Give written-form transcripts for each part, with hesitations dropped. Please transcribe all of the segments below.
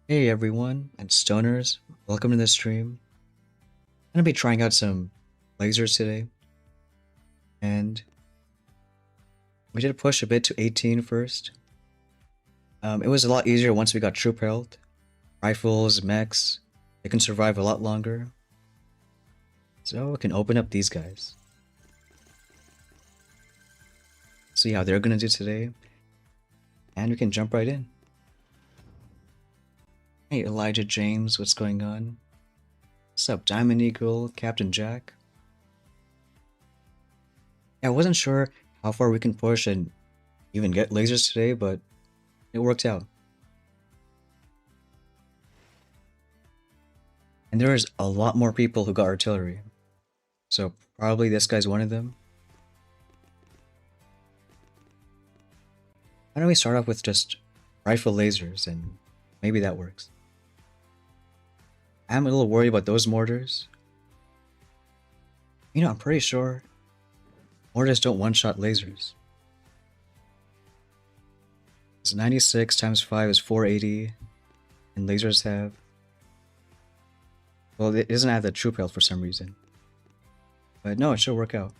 Hey everyone, and stoners, welcome to the stream. I'm gonna be trying out some lasers today, and we did push a bit to 18 first. It was a lot easier once we got troop herald. Rifles, mechs, they can survive a lot longer. So we can open up these guys. See how they're gonna do today, and we can jump right in. Hey Elijah James, what's going on? What's up, Diamond Eagle, Captain Jack? Yeah, I wasn't sure how far we can push and even get lasers today, but it worked out. And there's a lot more people who got artillery. So probably this guy's one of them. Why don't we start off with just rifle lasers and maybe that works. I'm a little worried about those mortars. You know, I'm pretty sure mortars don't one-shot lasers. It's 96 times 5 is 480, and lasers have... Well, it doesn't have the troop health for some reason. But no, it should work out.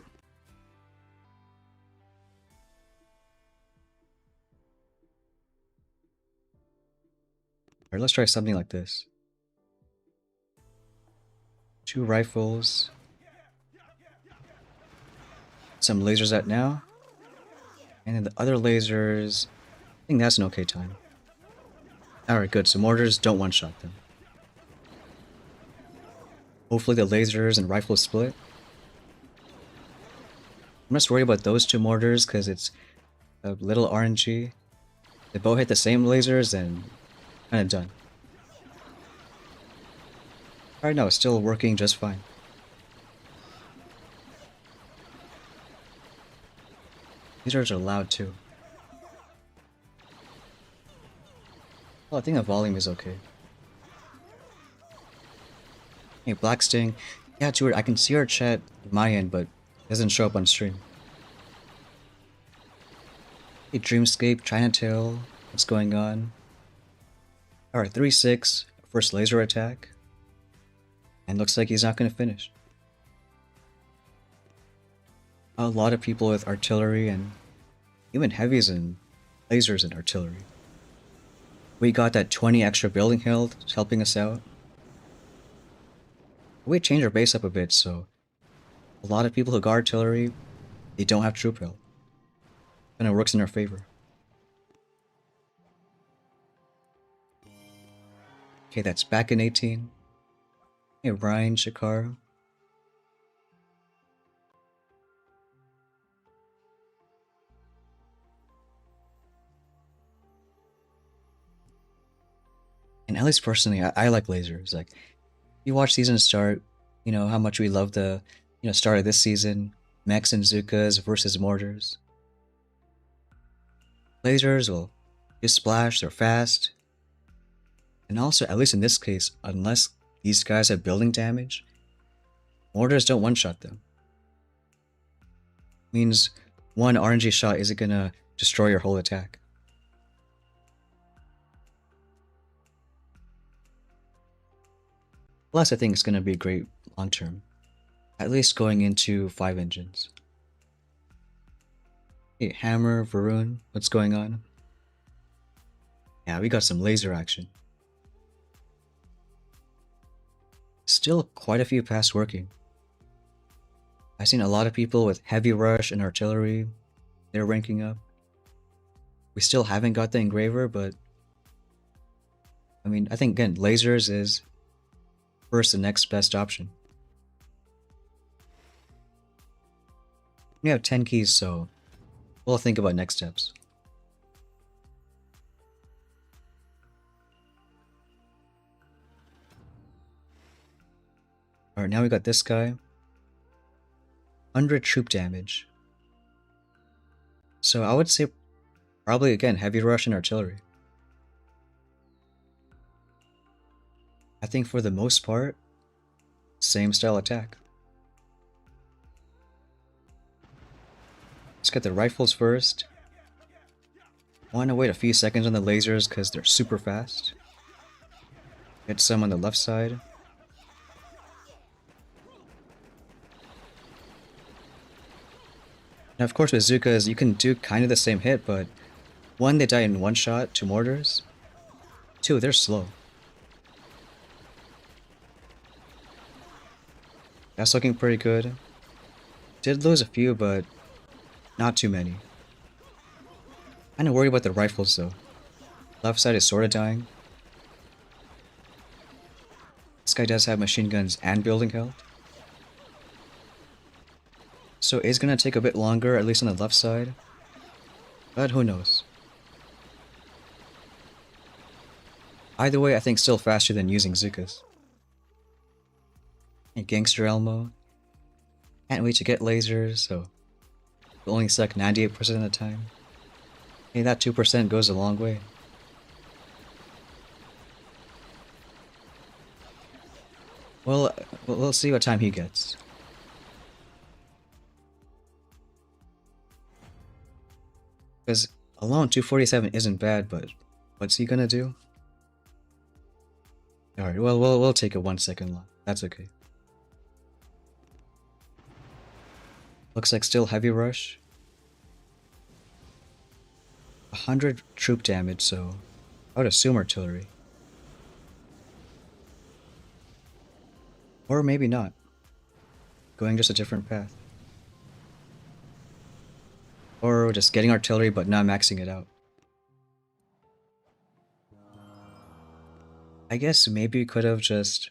Alright, let's try something like this. 2 rifles. Some lasers out now. And then the other lasers... I think that's an okay time. Alright, good. So mortars don't one-shot them. Hopefully the lasers and rifles split. I'm just worried about those two mortars because it's a little RNG. They both hit the same lasers and kind of done. Right now, it's still working just fine. Lasers are loud too. Well, I think the volume is okay. Hey, Black Sting. Yeah, it's weird. I can see our chat on my end, but it doesn't show up on stream. Hey, Dreamscape, Chinatail. What's going on? Alright, 3-6. First laser attack. And looks like he's not going to finish. A lot of people with artillery and even heavies and lasers and artillery. We got that 20 extra building health helping us out. We changed our base up a bit, so a lot of people who got artillery, they don't have troop health. And it works in our favor. Okay, that's back in 18. Hey, Ryan, Shakar. And at least personally, I like lasers. Like, you watch season start, you know, how much we love the, start of this season. Mechs and Zukas versus mortars. Lasers will just splash, they're fast. And also, at least in this case, unless these guys have building damage, mortars don't one-shot them. Means one RNG shot isn't gonna destroy your whole attack. Plus, I think it's gonna be great long-term. At least going into 5 engines. Hey, Hammer, Varun, what's going on? Yeah, we got some laser action. Still quite a few paths working. I've seen a lot of people with heavy rush and artillery. They're ranking up. We still haven't got the engraver, but I mean, I think again, lasers is first the next best option. We have 10 keys, so we'll think about next steps. Alright, now we got this guy. 100 troop damage. So I would say probably again heavy Russian artillery. I think for the most part, same style attack. Let's get the rifles first. Want to wait a few seconds on the lasers because they're super fast. Get some on the left side. Now of course with Zukas you can do kind of the same hit, but one, they die in one shot to mortars. Two, they're slow. That's looking pretty good. Did lose a few, but not too many. Kinda worried about the rifles though. Left side is sorta dying. This guy does have machine guns and building health. So it's gonna take a bit longer, at least on the left side. But who knows. Either way, I think still faster than using Zukas. And Gangster Elmo. Can't wait to get lasers, so it'll only suck 98% of the time. Hey, that 2% goes a long way. Well, we'll see what time he gets. Because alone 247 isn't bad, but what's he gonna do? Alright, well, we'll take a 1 second long. That's okay. Looks like still heavy rush. 100 troop damage, so I would assume artillery. Or maybe not. Going just a different path. Or just getting artillery but not maxing it out. I guess maybe we could have just...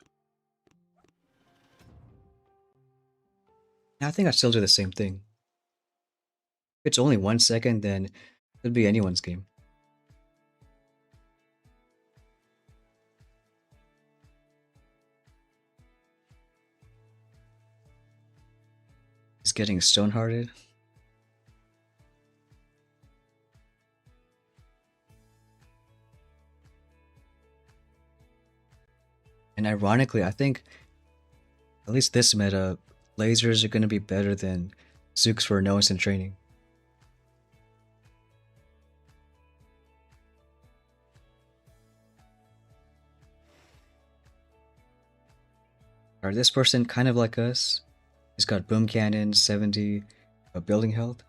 I think I'd still do the same thing. If it's only 1 second, then it could be anyone's game. He's getting stone-hearted. And ironically, I think at least this meta, lasers are going to be better than Zooks for no instant training. Are this person kind of like us? He's got boom cannon, 70 building health.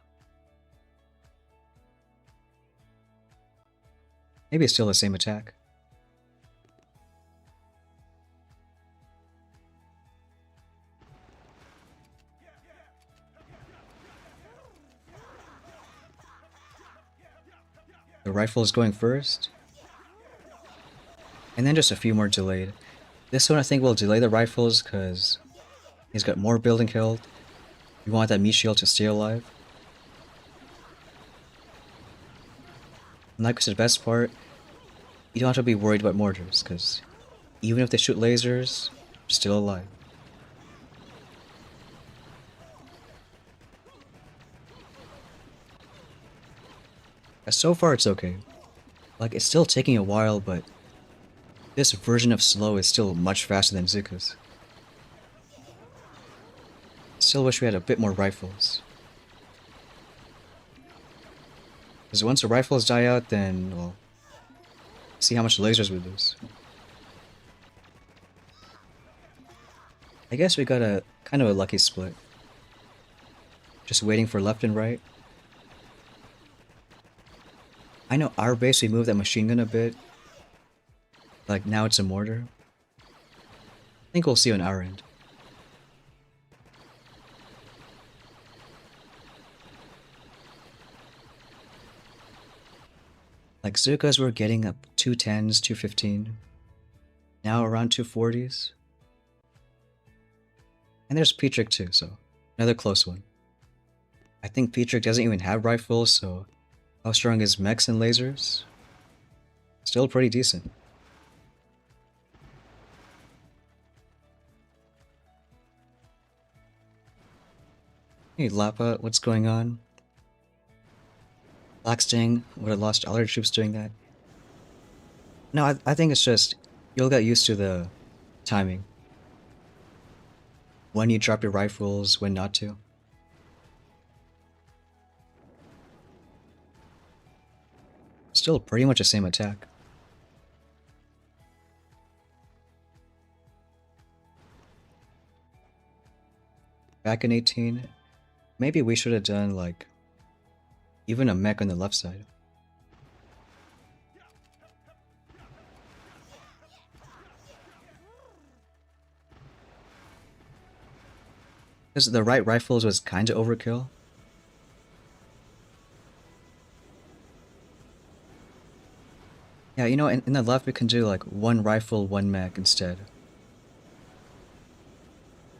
Maybe it's still the same attack. The rifle is going first. And then just a few more delayed. This one I think will delay the rifles because he's got more building health. We want that meat shield to stay alive. And like I said, the best part, you don't have to be worried about mortars because even if they shoot lasers, they're still alive. So far it's okay. Like, it's still taking a while, but this version of slow is still much faster than Zuka's. Still wish we had a bit more rifles. Because once the rifles die out, then, well, see how much lasers we lose. I guess we got a kind of a lucky split. Just waiting for left and right. I know our base we moved that machine gun a bit. Like now it's a mortar. I think we'll see on our end. Like Zukas were getting up 210s, 215. Now around 240s. And there's Petrick too, so another close one. I think Petrick doesn't even have rifles, so how strong is mechs and lasers? Still pretty decent. Hey Lappa, what's going on? Blacksting would have lost all our troops doing that. No, I think it's just you'll get used to the timing. When you drop your rifles, when not to. Still pretty much the same attack. Back in 18, maybe we should have done like even a mech on the left side. Because the right rifles was kinda overkill. Yeah, you know, in the left we can do like one rifle, one mech instead.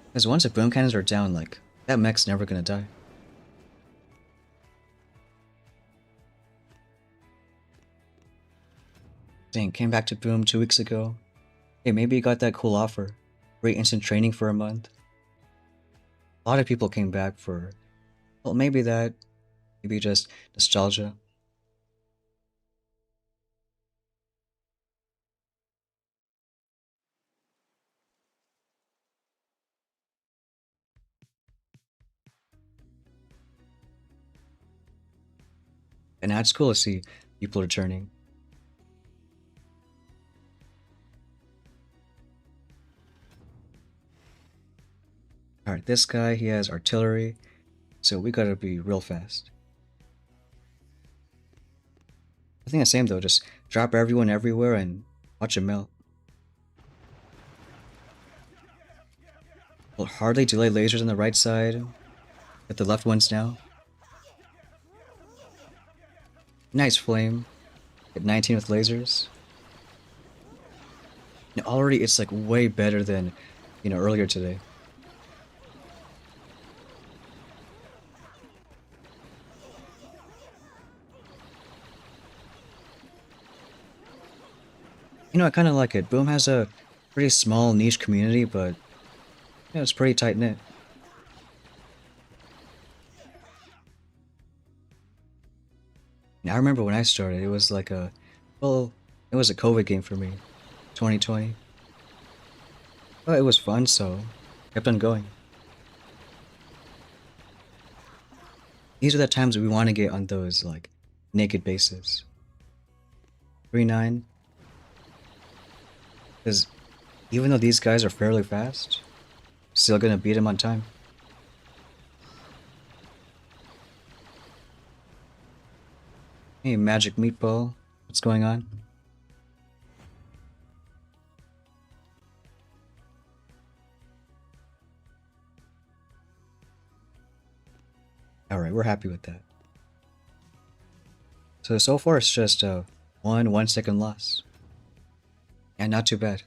Because once the boom cannons are down, like, that mech's never gonna die. Dang, came back to Boom 2 weeks ago. Hey, maybe you got that cool offer. Free instant training for a month. A lot of people came back for, well, maybe that, maybe just nostalgia. And now it's cool to see people returning. Alright, this guy, he has artillery, so we gotta be real fast. I think the same though, just drop everyone everywhere and watch them melt. Will hardly delay lasers on the right side, but the left ones now. Nice flame. Hit 19 with lasers. Now already it's like way better than, you know, earlier today. You know, I kind of like it. Boom has a pretty small niche community, but yeah, it's pretty tight knit. I remember when I started, it was like well, it was a COVID game for me, 2020. But it was fun, so kept on going. These are the times we want to get on those like naked bases. 3-9, because even though these guys are fairly fast, still gonna beat them on time. Hey, Magic Meatball, what's going on? Alright, we're happy with that. So far it's just a 1 second loss. And not too bad.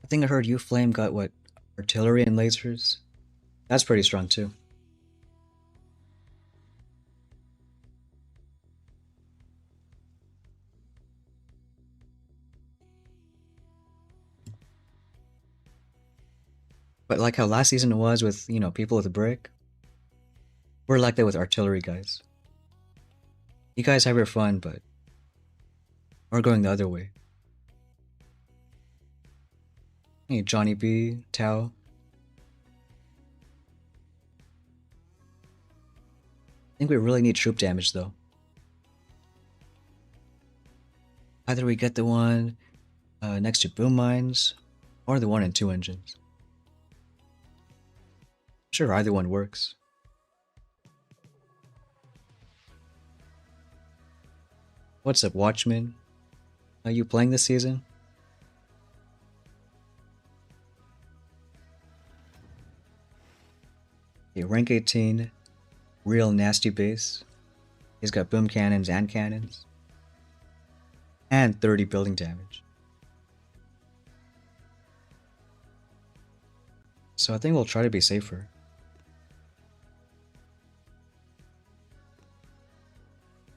I think I heard you Flame got what? Artillery and lasers? That's pretty strong too. But like how last season was with, you know, people with a brick, we're like that with artillery guys. You guys have your fun, but we're going the other way. Hey, Johnny B, Tao. I think we really need troop damage though. Either we get the one next to boom mines, or the one in 2 engines. Sure, either one works. What's up, Watchman? Are you playing this season? Okay, rank 18, real nasty base. He's got boom cannons and cannons. And 30 building damage. So I think we'll try to be safer.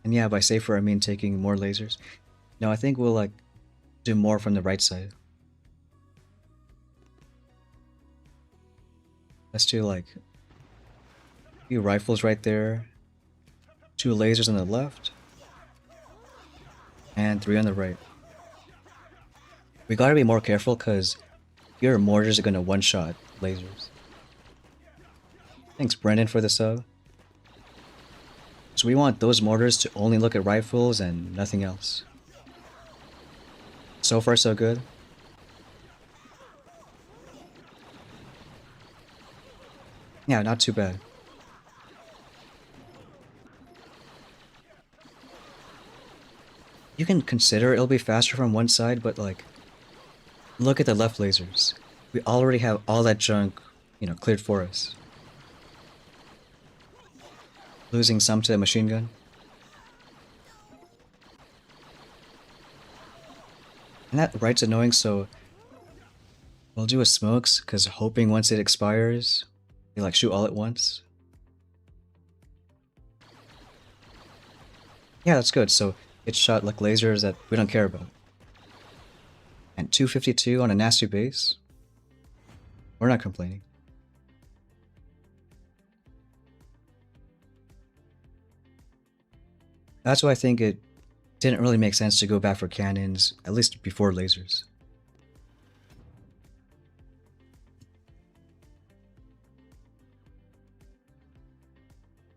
And yeah, by safer I mean taking more lasers. No, I think we'll like do more from the right side. Let's do like a few rifles right there, 2 lasers on the left, and 3 on the right. We gotta be more careful because your mortars are gonna one-shot lasers. Thanks Brendan for the sub. So we want those mortars to only look at rifles and nothing else. So far so good. Yeah, not too bad. You can consider it'll be faster from one side, but like, look at the left lasers. We already have all that junk, you know, cleared for us. Losing some to the machine gun. And that right's annoying, so we'll do a smokes, because hoping once it expires, we like shoot all at once. Yeah, that's good, so it's shot like lasers that we don't care about. And 252 on a nasty base? We're not complaining. That's why I think it didn't really make sense to go back for cannons, at least before lasers.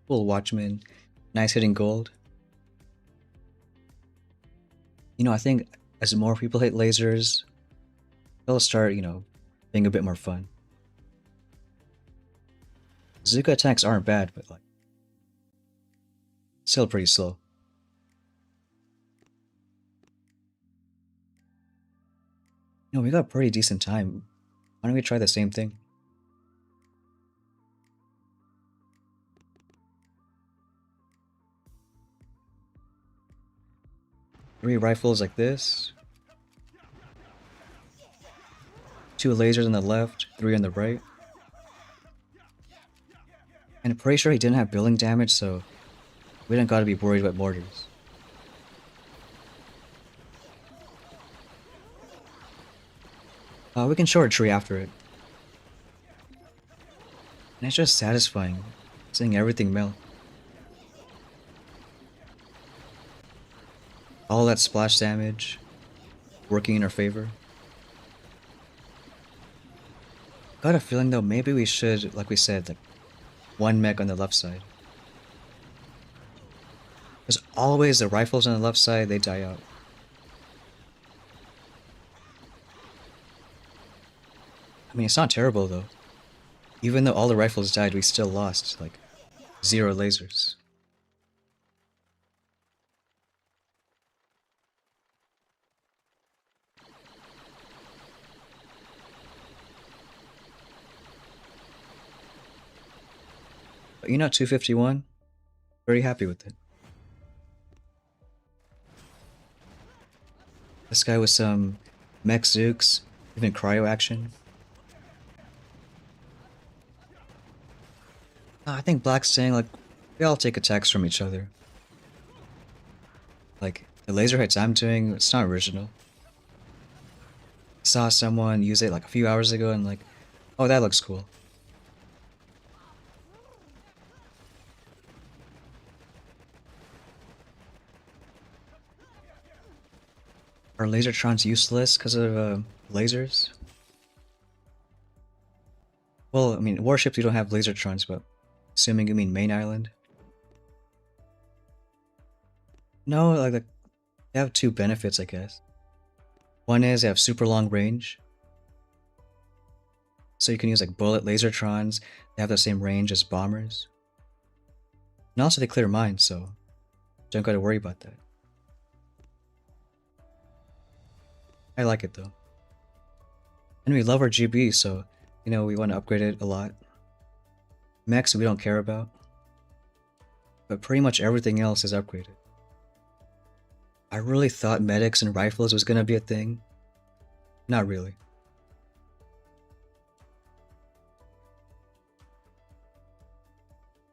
Cool Watchman, nice hitting gold. You know, I think as more people hit lasers, they'll start, you know, being a bit more fun. Zuka attacks aren't bad, but like, still pretty slow. No, we got pretty decent time. Why don't we try the same thing? Three rifles like this. 2 lasers on the left, 3 on the right. And I'm pretty sure he didn't have building damage, so we don't gotta be worried about mortars. We can short tree after it. And it's just satisfying, seeing everything melt. All that splash damage, working in our favor. Got a feeling though, maybe we should, like we said, like 1 mech on the left side. Because always the rifles on the left side, they die out. I mean, it's not terrible though. Even though all the rifles died, we still lost, like, 0 lasers. But you know, 251? Very happy with it. This guy with some mech Zooks, even cryo action. I think Black's saying, like, we all take attacks from each other. Like, the laser hits I'm doing, it's not original. Saw someone use it like a few hours ago and like, oh, that looks cool. Are Lasertrons useless because of lasers? Well, I mean, warships you don't have Lasertrons, but assuming you mean main island. No, like they have 2 benefits, I guess. One is they have super long range. So you can use like bullet Lasertrons, they have the same range as bombers. And also they clear mines, so don't gotta worry about that. I like it though. And we love our GB, so you know we want to upgrade it a lot. Mechs we don't care about. But pretty much everything else is upgraded. I really thought medics and rifles was gonna be a thing. Not really.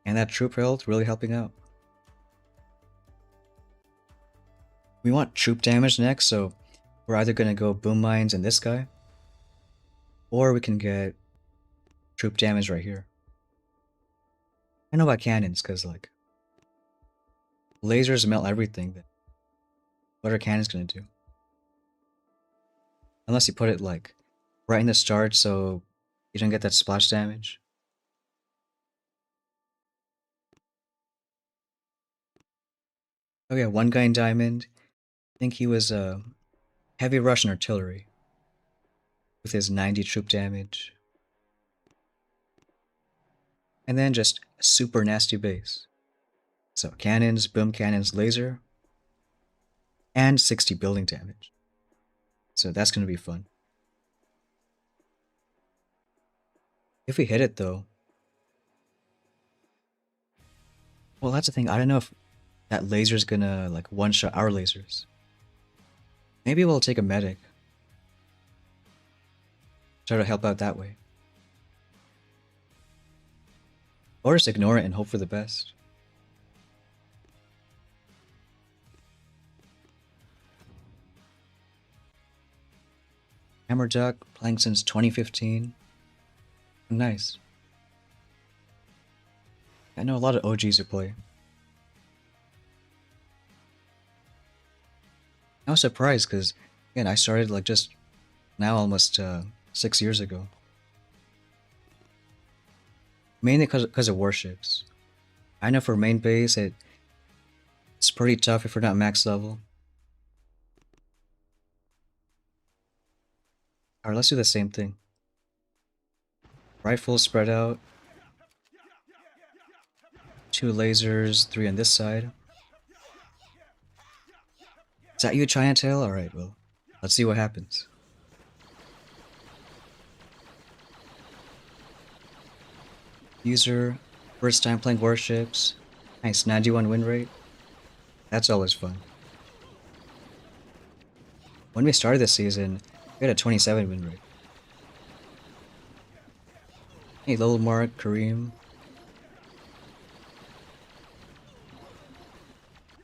And that troop health really helping out. We want troop damage next, so we're either gonna go boom mines and this guy, or we can get troop damage right here. I know about cannons, cause like lasers melt everything. But what are cannons gonna do? Unless you put it like right in the start, so you don't get that splash damage. Oh yeah, one guy in diamond. I think he was heavy Russian artillery with his 90 troop damage. And then just a super nasty base. So cannons, boom cannons, laser, and 60 building damage. So that's going to be fun. If we hit it though, well that's the thing, I don't know if that laser's gonna like one-shot our lasers. Maybe we'll take a medic. Try to help out that way. Or just ignore it and hope for the best. Hammer Duck, playing since 2015. Nice. I know a lot of OGs who play. I was surprised because, again, I started like just now almost 6 years ago. Mainly because of warships. I know for main base it's pretty tough if you're not max level. Alright, let's do the same thing. Rifles spread out. 2 lasers, 3 on this side. Is that you, Chinatail? Alright, well, let's see what happens. User, first time playing warships. Nice, 91 win rate. That's always fun. When we started this season, we had a 27 win rate. Hey, Little Mark, Kareem.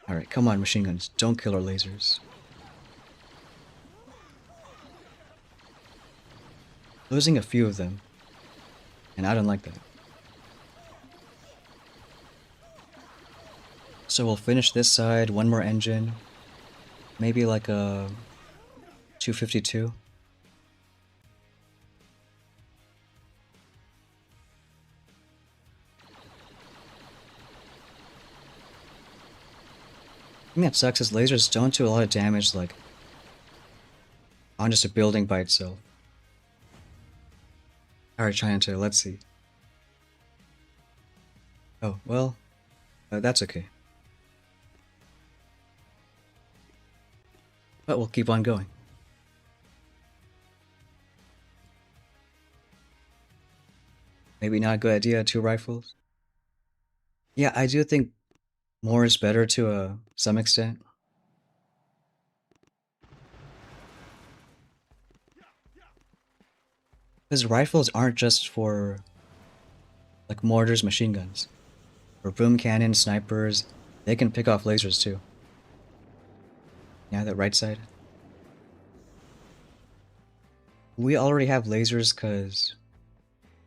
Alright, come on, machine guns. Don't kill our lasers. Losing a few of them. And I don't like that. So we'll finish this side, one more engine. Maybe like a 252. The thing that sucks is lasers don't do a lot of damage, like, on just a building by itself. Alright, Chinatown, let's see. Oh, well, that's okay. But we'll keep on going. Maybe not a good idea, 2 rifles. Yeah, I do think more is better to some extent. Because rifles aren't just for, like, mortars, machine guns. For boom cannons, snipers, they can pick off lasers too. Yeah, that right side. We already have lasers because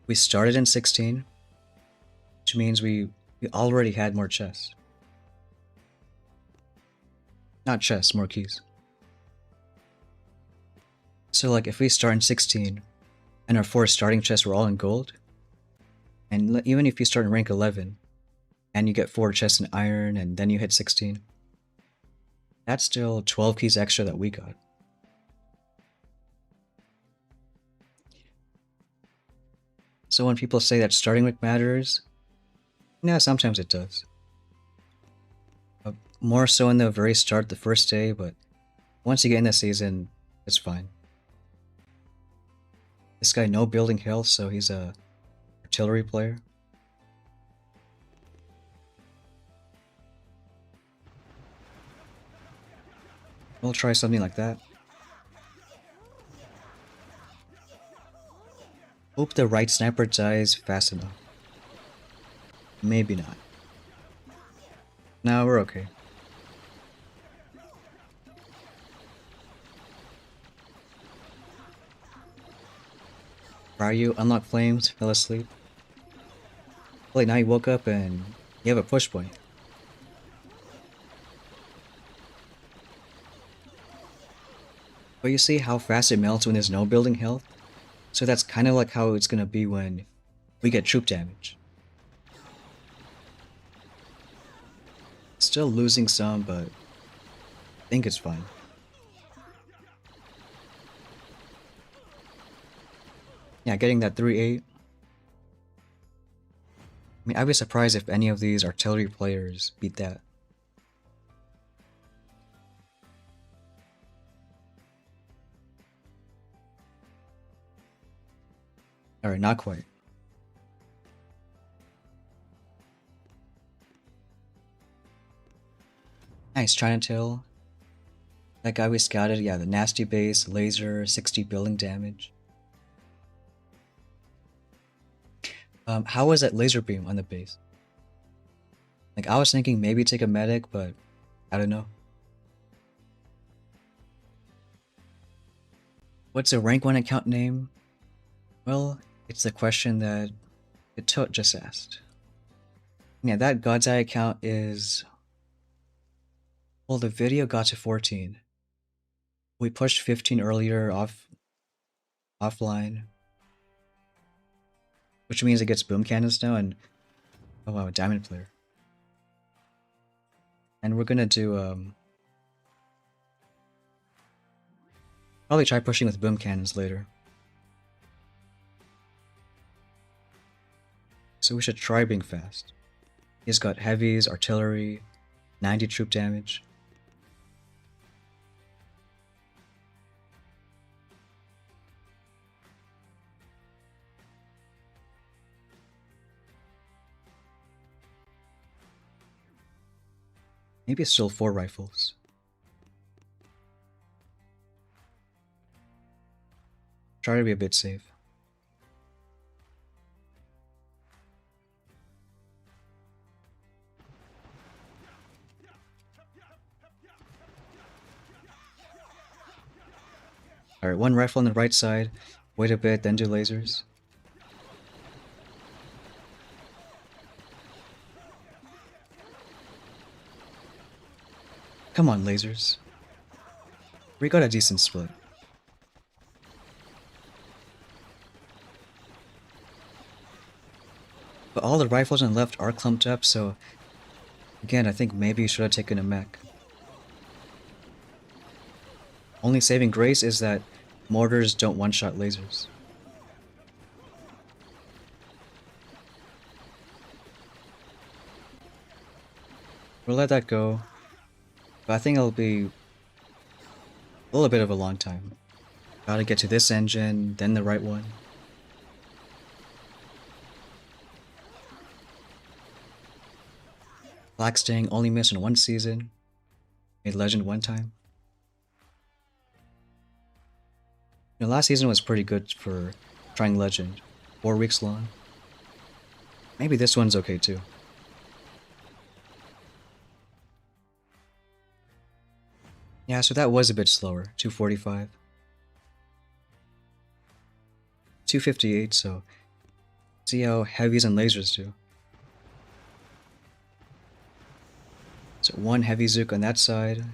we started in 16, which means we already had more chests. Not chests, more keys. So like if we start in 16 and our 4 starting chests were all in gold, and even if you start in rank 11 and you get 4 chests in iron and then you hit 16, that's still 12 keys extra that we got. So when people say that starting rank matters, yeah, sometimes it does. More so in the very start, the first day, but once you get in the season, it's fine. This guy no building health, so he's a artillery player. We'll try something like that. Hope the right sniper dies fast enough. Maybe not. No, we're okay. Ryu, unlock flames, fell asleep. Well, now you woke up and you have a push point. But you see how fast it melts when there's no building health? So that's kind of like how it's gonna be when we get troop damage. Still losing some, but I think it's fine. Yeah, getting that 3-8. I mean, I'd be surprised if any of these artillery players beat that. Alright, not quite. Nice, Chinatown. That guy we scouted, yeah, the nasty base, laser, 60 building damage. How was that laser beam on the base? Like, I was thinking maybe take a medic, but I don't know. What's a rank 1 account name? Well, it's the question that the Tote just asked. Yeah, that God's Eye account is... Well, the video got to 14. We pushed 15 earlier offline. Which means it gets boom cannons now and... Oh wow, a diamond player. And we're gonna do, probably try pushing with boom cannons later. So we should try being fast. He's got heavies, artillery, 90 troop damage. Maybe still 4 rifles. Try to be a bit safe. Alright, one rifle on the right side. Wait a bit, then do lasers. Come on, lasers. We got a decent split. But all the rifles on the left are clumped up, so again, I think maybe you should have taken a mech. Only saving grace is that mortars don't one-shot lasers. We'll let that go, but I think it'll be a little bit of a long time. Gotta get to this engine, then the right one. Black Sting only missed in one season. Made Legend one time. Last season was pretty good for trying Legend. 4 weeks long. Maybe this one's okay too. Yeah, so that was a bit slower. 245. 258, so see how heavies and lasers do. So one heavy Zook on that side.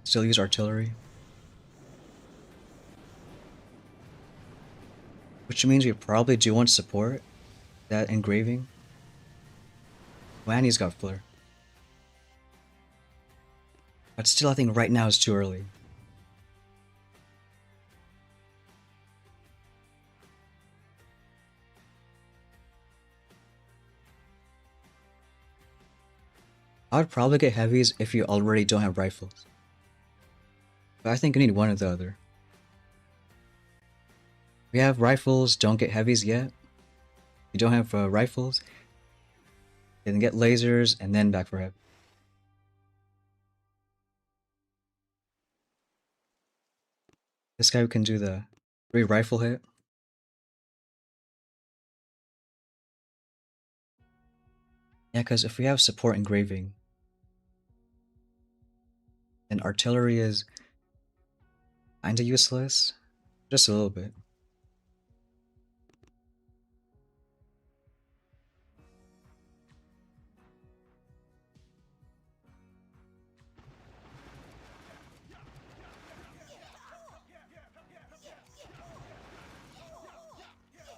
Still use artillery. Which means we probably do want to support that engraving. Lanny's got flare. But still, I think right now is too early. I would probably get heavies if you already don't have rifles. But I think you need one or the other. We have rifles, don't get heavies yet. You don't have rifles, then get lasers, and then back for heavy. This guy can do the 3 rifle hit. Yeah, because if we have support engraving, then artillery is kinda useless. Just a little bit.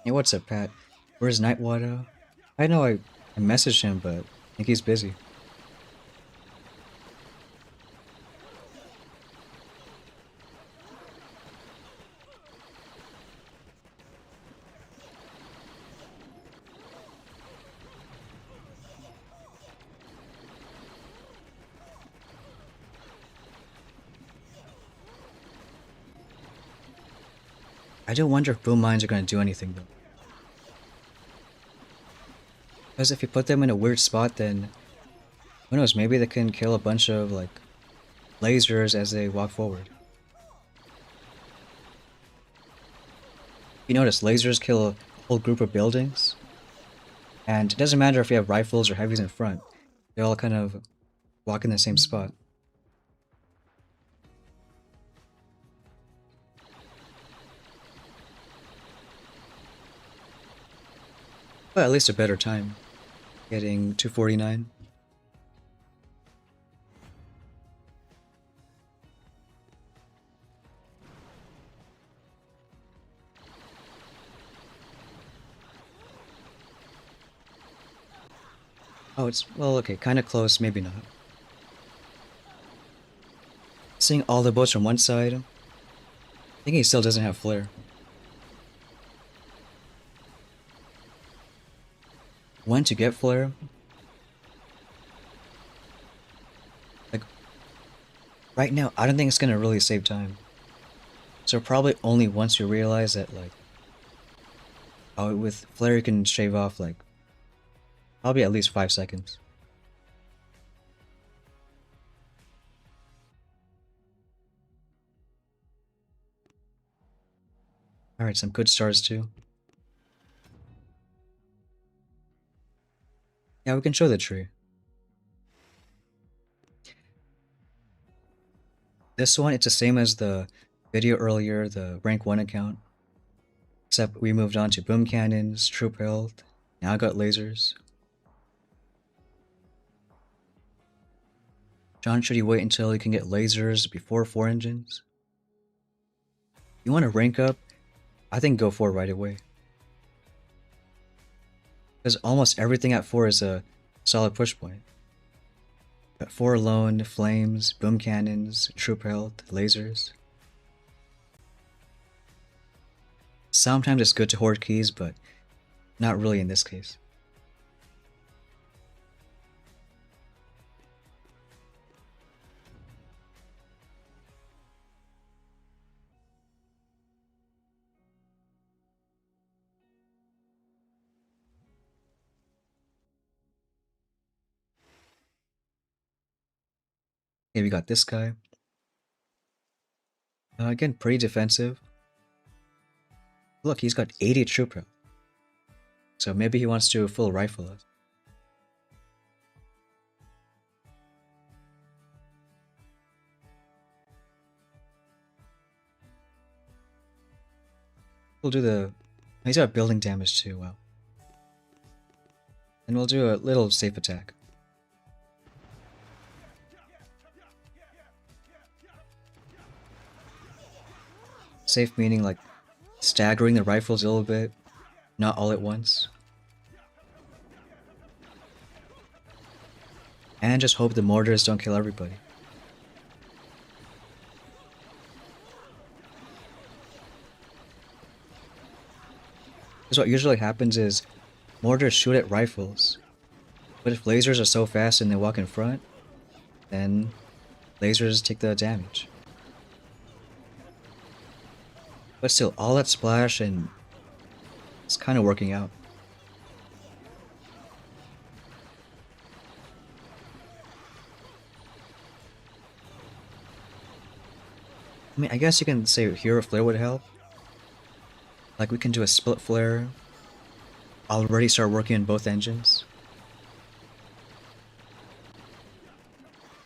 Hey, what's up, Pat? Where's Nightwater? I know I messaged him, but I think he's busy. I do wonder if boom mines are going to do anything, though. Because if you put them in a weird spot, then who knows, maybe they can kill a bunch of, like, lasers as they walk forward. You notice, lasers kill a whole group of buildings, and it doesn't matter if you have rifles or heavies in front, they all kind of walk in the same spot. But at least a better time, getting 249. Oh, it's, well, okay, kinda close, maybe not. Seeing all the boats from one side, I think he still doesn't have flare. When to get flare? Like, right now, I don't think it's gonna really save time. So probably only once you realize that, like, oh, with flare you can shave off, like, probably at least 5 seconds. Alright, some good stars too. Yeah, we can show the tree. This one, it's the same as the video earlier, the rank 1 account. Except we moved on to boom cannons, troop health, now I got lasers. John, should you wait until you can get lasers before 4 engines? If you want to rank up, I think go 4 right away. Because almost everything at 4 is a solid push point. At 4 alone, flames, boom cannons, troop health, lasers. Sometimes it's good to hoard keys, but not really in this case. Okay, we got this guy. Again, pretty defensive. Look, he's got 80 troop health. So maybe he wants to full rifle us. We'll do the... He's got building damage too, wow. And we'll do a little safe attack. Safe meaning like staggering the rifles a little bit, not all at once. And just hope the mortars don't kill everybody. Because what usually happens is mortars shoot at rifles, but if lasers are so fast and they walk in front, then lasers take the damage. But still, all that splash and it's kind of working out. I mean, I guess you can say Hero Flare would help. Like we can do a split flare. Already start working on both engines.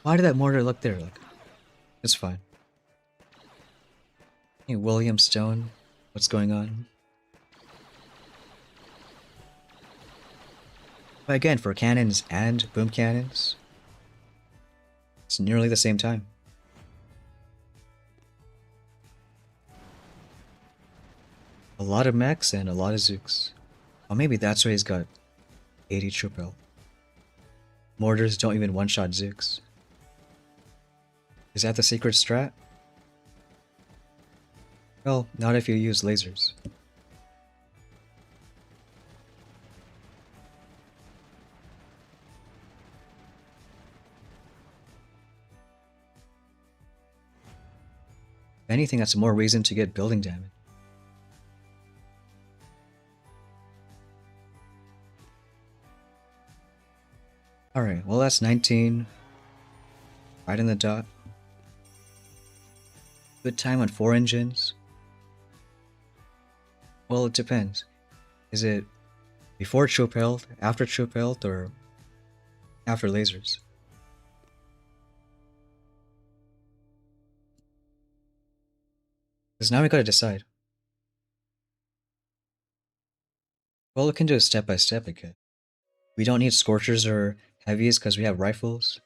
Why did that mortar look there? Like, it's fine. Hey, William Stone, what's going on? But again, for cannons and boom cannons, it's nearly the same time. A lot of mechs and a lot of Zooks. Oh, maybe that's why he's got 80 troop health. Mortars don't even one-shot Zooks. Is that the secret strat? Well, not if you use lasers. If anything, that's more reason to get building damage. Alright, well that's 19. Right in the dot. Good time on 4 engines. Well, it depends. Is it before troop health, after troop health, or after lasers? Because now we gotta decide. Well, we can do it step by step again. We don't need Scorchers or Heavies because we have rifles.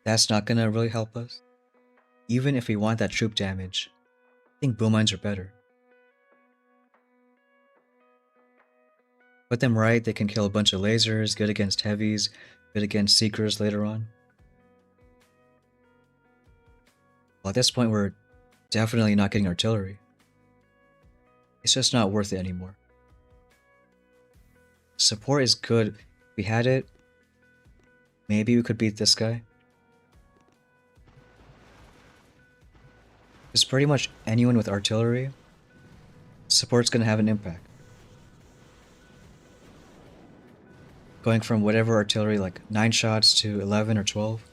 That's not gonna really help us. Even if we want that troop damage, I think boom mines are better. Put them right, they can kill a bunch of lasers, good against heavies, good against seekers later on. Well, at this point we're definitely not getting artillery. It's just not worth it anymore. Support is good. If we had it, maybe we could beat this guy. Because pretty much anyone with artillery, support's gonna have an impact. Going from whatever artillery, like 9 shots to 11 or 12.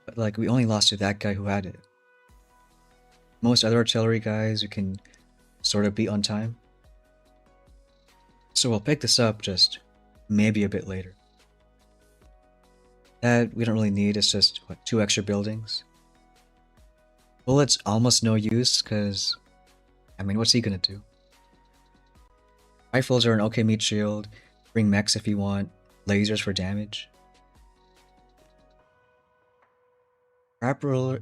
But like, we only lost to that guy who had it. Most other artillery guys we can sort of beat on time. So we'll pick this up just maybe a bit later. That we don't really need, it's just, what, 2 extra buildings? Bullets almost no use, because, I mean, what's he gonna do? Rifles are an okay meat shield, bring mechs if you want, lasers for damage. Grapple,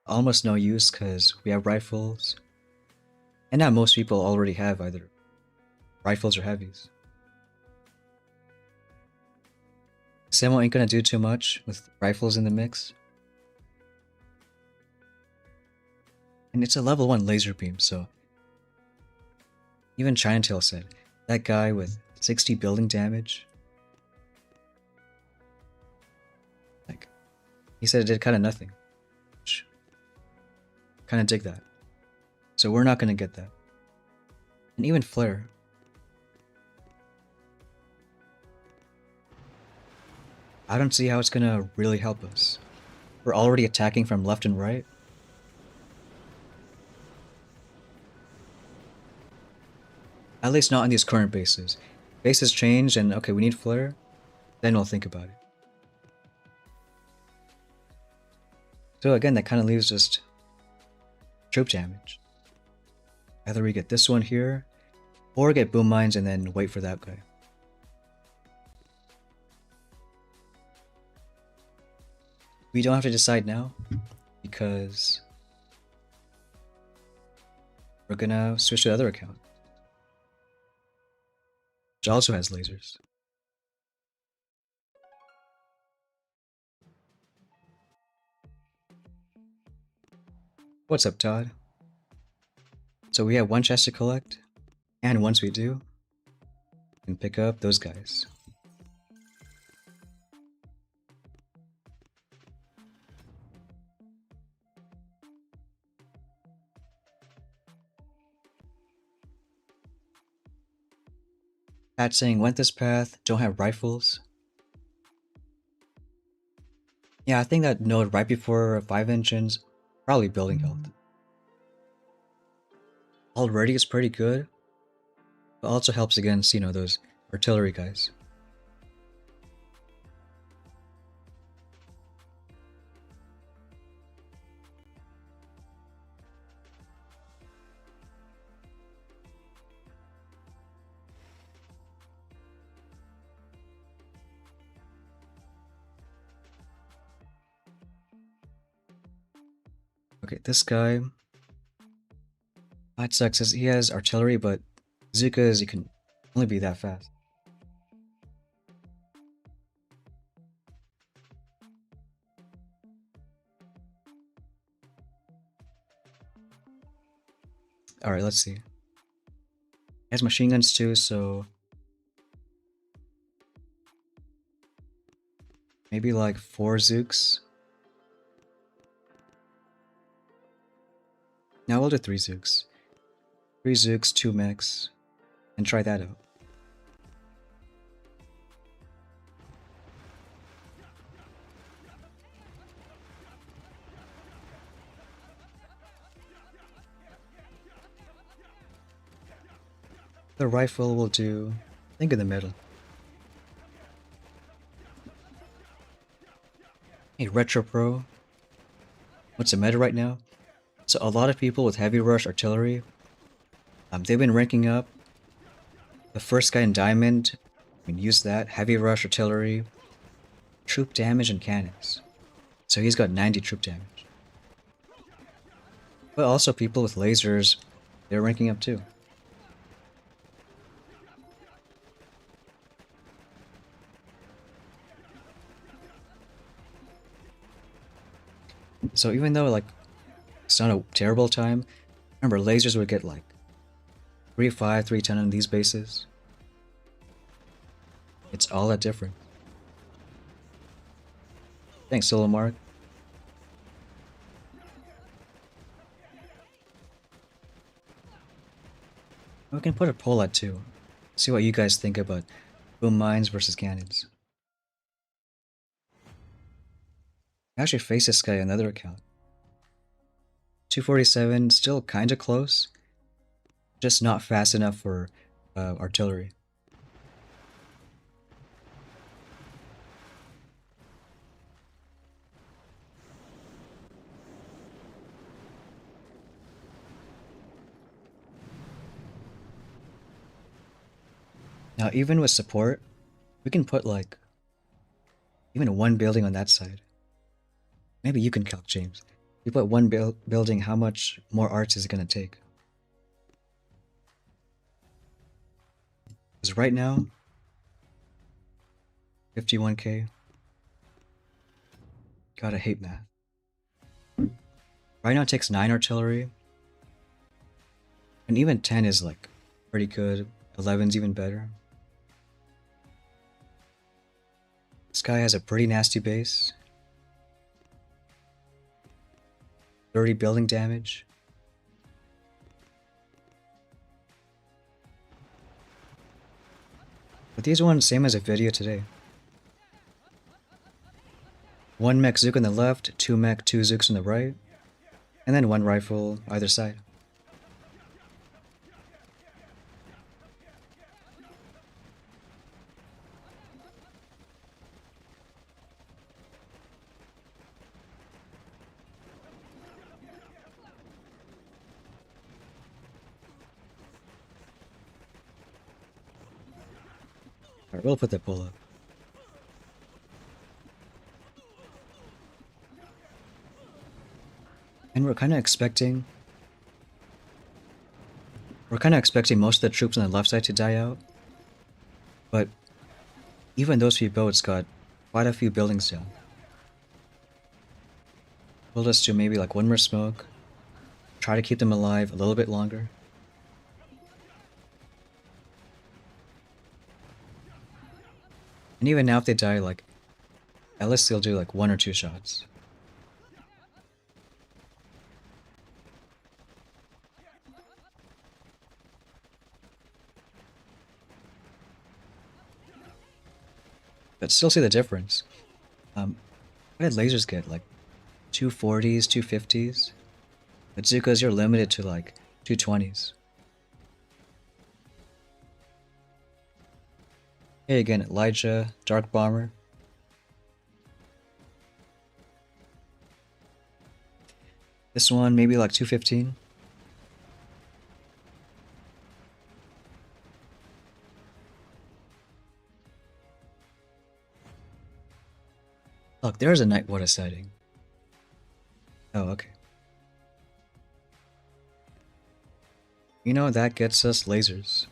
almost no use, because we have rifles. And now most people already have either rifles or heavies. Samo ain't gonna do too much with rifles in the mix. And it's a level 1 laser beam, so... Even Chinatail said, that guy with 60 building damage... Like, he said it did kinda nothing. Which... Kinda dig that. So we're not gonna get that. And even Flare... I don't see how it's gonna really help us. We're already attacking from left and right. At least not on these current bases. Bases change and okay, we need Flare, then we'll think about it. So again, that kind of leaves just troop damage. Either we get this one here, or get boom mines and then wait for that guy. We don't have to decide now, because we're gonna switch to the other account, which also has lasers. What's up, Todd? So we have 1 chest to collect, and once we do, we can pick up those guys. Pat saying, went this path, don't have rifles. Yeah, I think that node right before 5 engines, probably building health. Already is pretty good, but also helps against, you know, those artillery guys. Okay, this guy... That sucks, as he has artillery, but Zukas, you can only be that fast. Alright, let's see. He has machine guns too, so... Maybe like 4 Zooks? Now we'll do 3 Zooks. 3 Zooks, 2 mechs, and try that out. The rifle will do, I think, in the middle. Hey, Retro Pro. What's the meta right now? So a lot of people with heavy rush artillery, they've been ranking up. The first guy in Diamond, we can use that. Heavy rush artillery, troop damage, and cannons. So he's got 90 troop damage. But also people with lasers, they're ranking up too. So even though like it's not a terrible time, remember lasers would get like 3.5, 3.10 on these bases. It's all that different. Thanks, Solo Mark. We can put a poll at 2. See what you guys think about boom mines versus cannons. I actually face this guy on another account. 247, still kinda close. Just not fast enough for artillery. Now, even with support, we can put like even one building on that side. Maybe you can calc, James. You put one building, how much more arts is it gonna take? Because right now, 51k. Gotta hate math. Right now it takes 9 artillery. And even 10 is like pretty good. 11's even better. This guy has a pretty nasty base. 30 building damage. But these ones same as a video today. 1 mech Zook on the left, 2 mech, 2 Zooks on the right, and then 1 rifle either side. Alright, we'll put that pull up. And we're kind of expecting most of the troops on the left side to die out. But even those few boats got quite a few buildings down. We'll just do maybe like 1 more smoke. Try to keep them alive a little bit longer. And even now if they die, like, at least they'll do like 1 or 2 shots. But still see the difference. What did lasers get? Like 240s, 250s? Bazookas, you're limited to like 220s. Hey again, Elijah, Dark Bomber. This one, maybe like 215. Look, there's a Night Water sighting. Oh, okay. You know, that gets us lasers.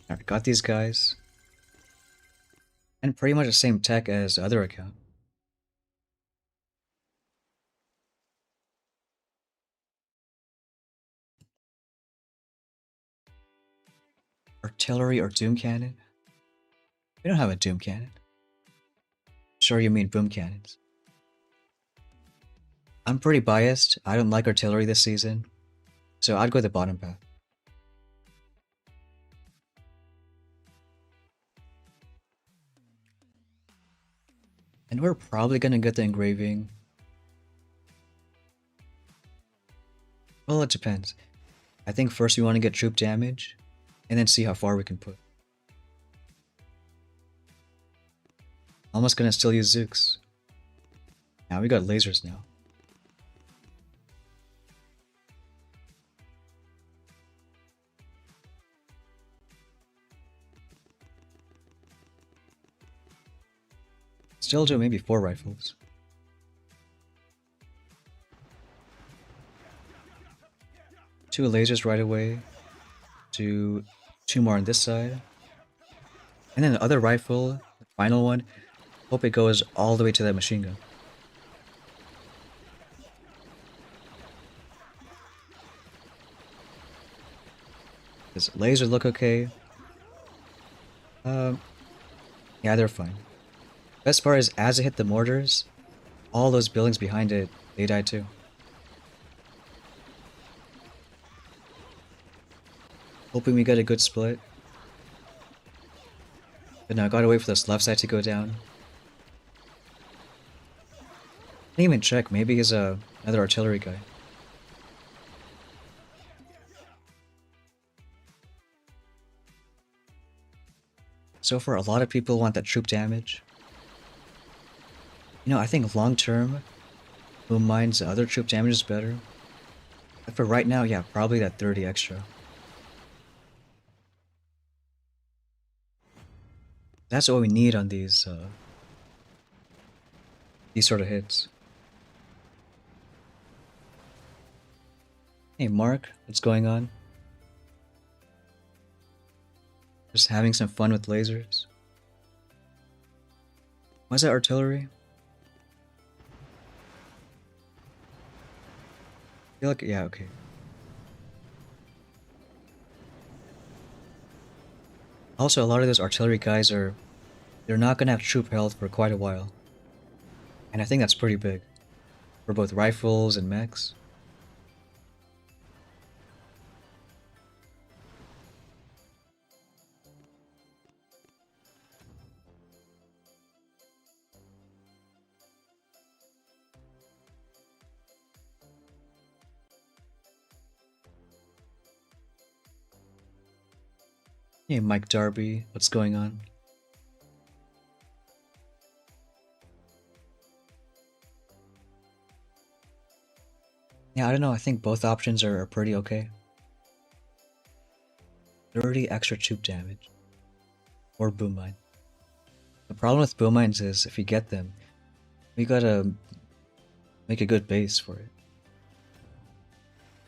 Alright, got these guys. And pretty much the same tech as the other account. Artillery or Doom Cannon? We don't have a Doom Cannon. Sure you mean boom cannons. I'm pretty biased. I don't like artillery this season. So I'd go the bottom path. And we're probably gonna get the engraving. Well, it depends. I think first we want to get troop damage, and then see how far we can put. Almost gonna still use Zooks. Now we got lasers now. Still do maybe 4 rifles. Two lasers right away. Do 2 more on this side. And then the other rifle, the final one, hope it goes all the way to that machine gun. Does laser look okay? Yeah, they're fine. Best part is, as it hit the mortars, all those buildings behind it, they died too. Hoping we get a good split. But now I gotta wait for this left side to go down. Didn't even check, maybe he's another artillery guy. So far, a lot of people want that troop damage. You know, I think long term, Boom Mine's other troop damage is better. But for right now, yeah, probably that 30 extra. That's what we need on these sort of hits. Hey Mark, what's going on? Just having some fun with lasers. Was that artillery? I feel like, yeah, okay. Also, a lot of those artillery guys they're not gonna have troop health for quite a while. And I think that's pretty big. For both rifles and mechs. Hey Mike Darby, what's going on? Yeah, I don't know, I think both options are pretty okay. 30 extra troop damage. Or boom mine. The problem with boom mines is if you get them, we gotta make a good base for it.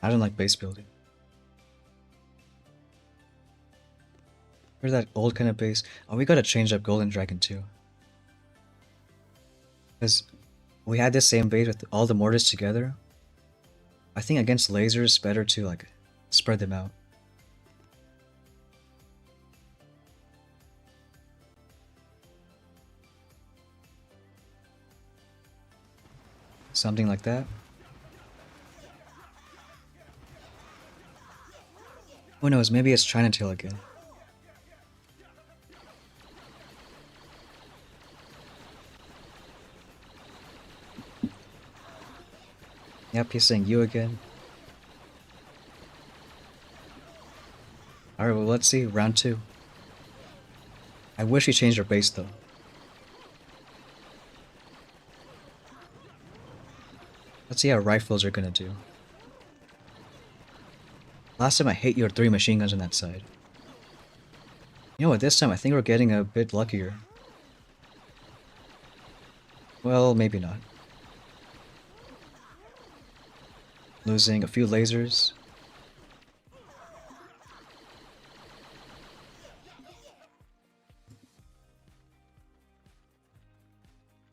I don't like base building. Here's that old kind of base. Oh, we gotta change up Golden Dragon too. Because we had this same base with all the mortars together. I think against lasers, it's better to like spread them out. Something like that. Who knows, maybe it's Chinatail again. Yep, he's saying you again. Alright, well let's see, round 2. I wish we changed our base though. Let's see how rifles are gonna do. Last time I hit your 3 machine guns on that side. You know what, this time I think we're getting a bit luckier. Well, maybe not. Losing a few lasers.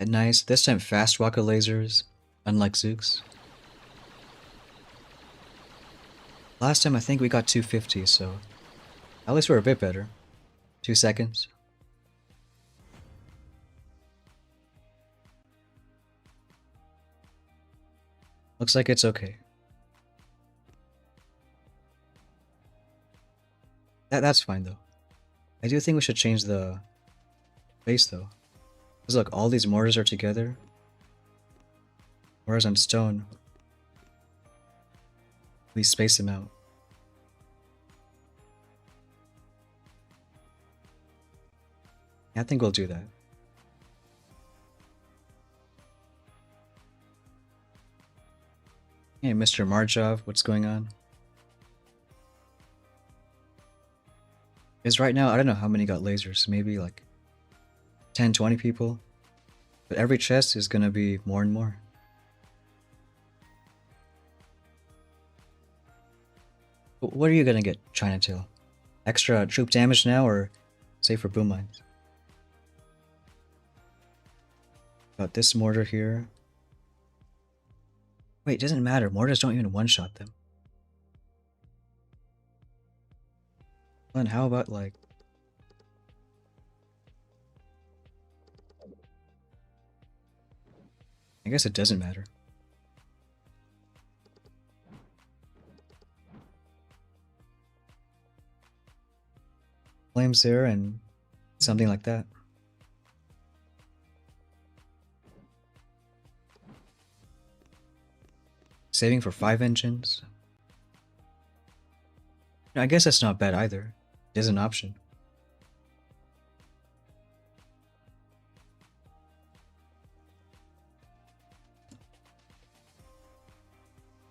And nice, this time fast rocket lasers, unlike Zooks. Last time I think we got 250, so at least we're a bit better. 2 seconds. Looks like it's okay. That's fine though. I do think we should change the base though. Because look, all these mortars are together. Whereas on stone, we space them out. I think we'll do that. Hey, Mr. Marjov, what's going on? Because right now, I don't know how many got lasers. Maybe like 10, 20 people. But every chest is gonna be more and more. What are you gonna get, Chinatail? Extra troop damage now, or save for boom mines? Got this mortar here. Wait, it doesn't matter. Mortars don't even one-shot them. Then how about like... I guess it doesn't matter. Flames there and something like that. Saving for 5 engines. I guess that's not bad either. It is an option.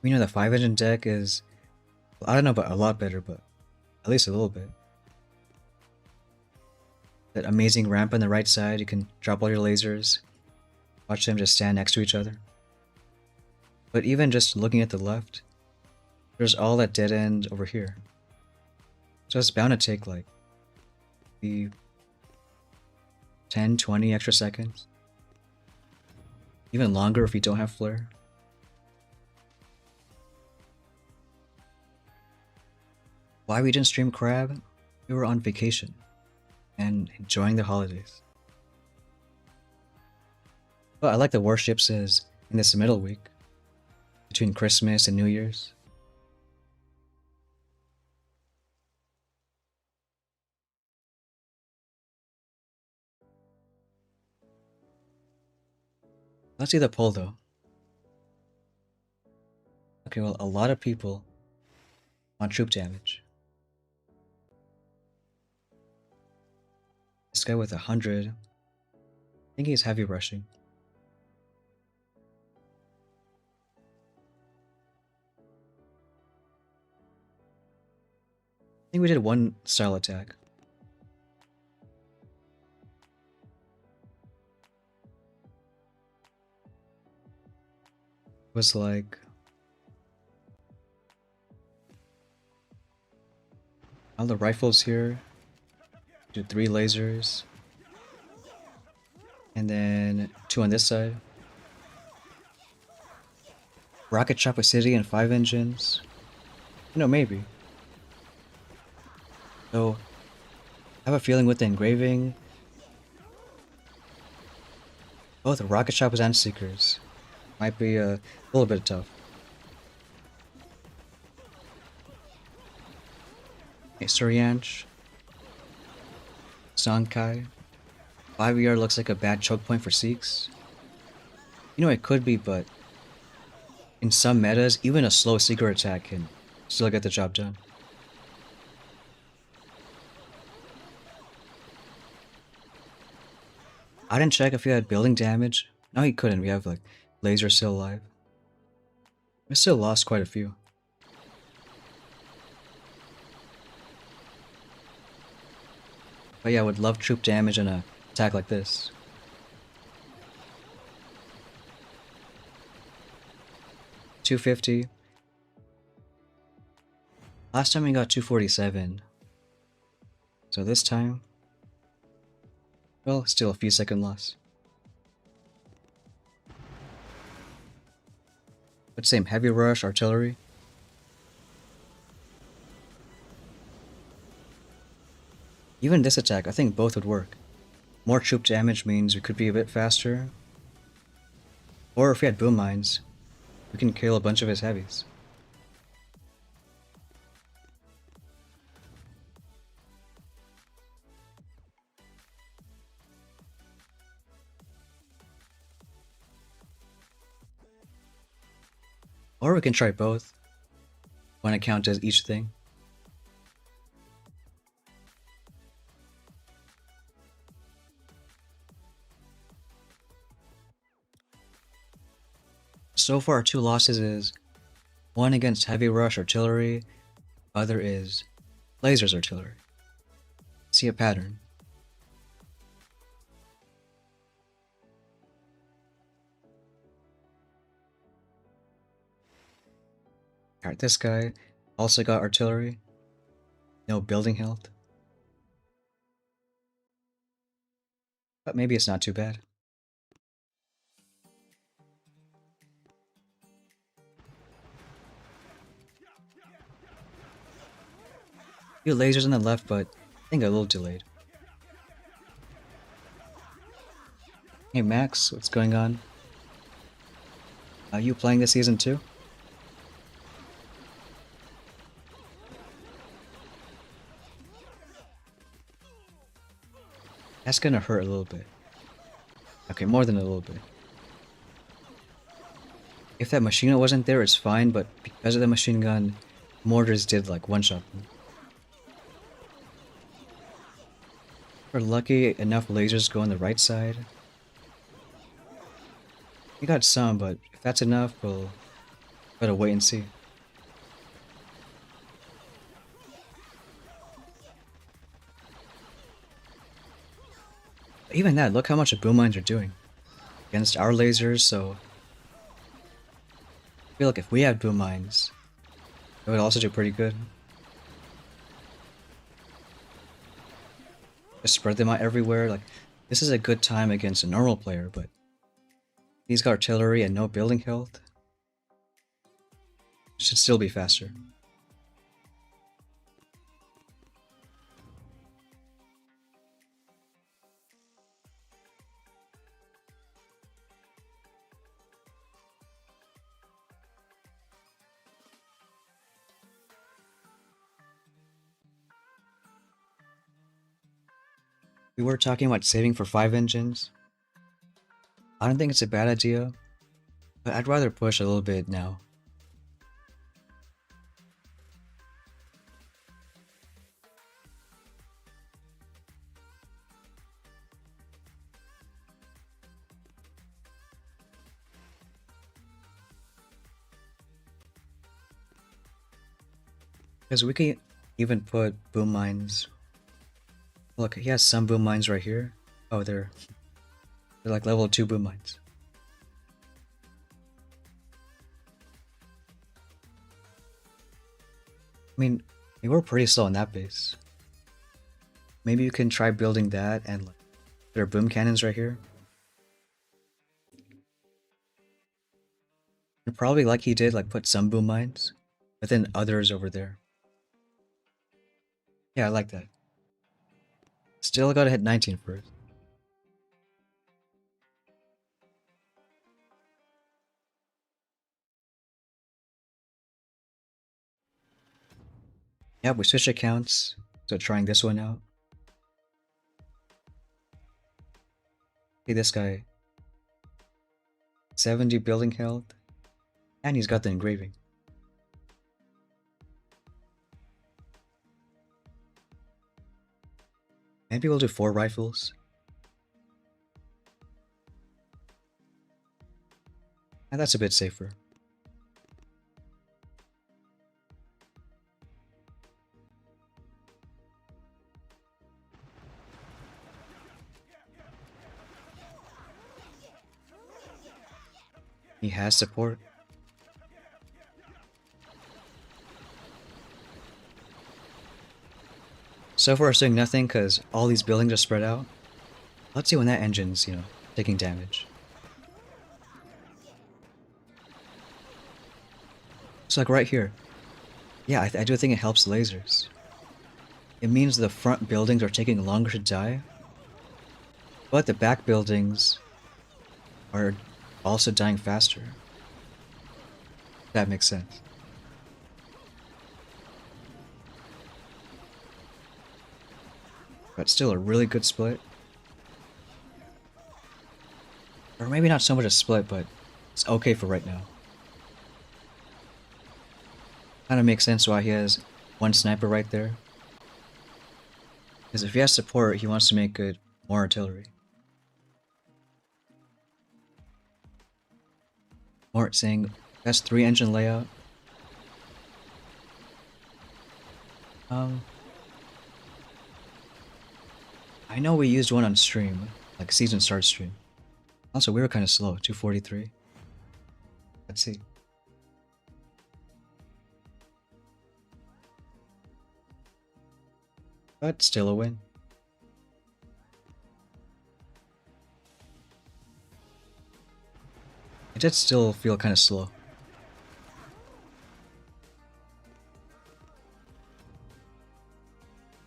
We know the 5-engine deck is, I don't know about a lot better, but at least a little bit. That amazing ramp on the right side, you can drop all your lasers, watch them just stand next to each other. But even just looking at the left, there's all that dead end over here. So it's bound to take like the 10, 20 extra seconds. Even longer if you don't have flare. Why we didn't stream Crab? We were on vacation and enjoying the holidays. But I like the warships is in this middle week between Christmas and New Year's. Let's see the poll though. Okay, well, a lot of people want troop damage. This guy with 100, I think he's heavy rushing. I think we did one style attack. It was like all the rifles here. Do 3 lasers. And then 2 on this side. Rocket Chopper City and 5 engines. You know, maybe. So, I have a feeling with the engraving, both Rocket Choppers and Seekers might be a little bit tough. Okay, Suryanch. Sonkai. 5ER looks like a bad choke point for Seeks. You know, it could be, but in some metas, even a slow Seeker attack can still get the job done. I didn't check if he had building damage. No, he couldn't. We have like laser still alive. We still lost quite a few. But yeah, I would love troop damage in a attack like this. $250. Last time we got 247. So this time, well, still a few second loss. But same, heavy rush, artillery. Even this attack, I think both would work. More troop damage means we could be a bit faster. Or if we had boom mines, we can kill a bunch of his heavies. Or we can try both. One account does each thing. So far, 2 losses is one against heavy rush artillery, other is lasers artillery. See a pattern. Alright, this guy also got artillery. No building health. But maybe it's not too bad. Few lasers on the left, but I think a little delayed. Hey Max, what's going on? Are you playing this season too? That's gonna hurt a little bit. Okay, more than a little bit. If that machine gun wasn't there, it's fine, but because of the machine gun, mortars did like one-shot them. We're lucky enough lasers go on the right side. We got some, but if that's enough, we'll Gotta wait and see. But even that, look how much boom mines are doing against our lasers, so I feel like if we had boom mines, it would also do pretty good. Just spread them out everywhere. Like, this is a good time against a normal player, but he's got artillery and no building health. Should still be faster. We were talking about saving for 5 engines. I don't think it's a bad idea, but I'd rather push a little bit now. Because we can even put boom mines. Look, he has some boom mines right here. Oh, they're like level 2 boom mines. I mean, we were pretty slow on that base. Maybe you can try building that and like there are boom cannons right here. And probably like he did, like put some boom mines, but then others over there. Yeah, I like that. Still gotta hit 19 first. Yeah, we switched accounts, so trying this one out. See this guy. 70 building health. And he's got the engraving. Maybe we'll do 4 rifles. And that's a bit safer. He has support. So far, we're seeing nothing because all these buildings are spread out. Let's see when that engine's, taking damage. So like right here. Yeah, I do think it helps lasers. It means the front buildings are taking longer to die, but the back buildings are also dying faster. That makes sense. But still a really good split. Or maybe not so much a split, but it's okay for right now. Kind of makes sense why he has one sniper right there. Because if he has support, he wants to make good more artillery. Mort saying that's 3 engine layout. I know we used one on stream, like season start stream. Also, we were kind of slow, 243. Let's see. But still a win. It did still feel kind of slow.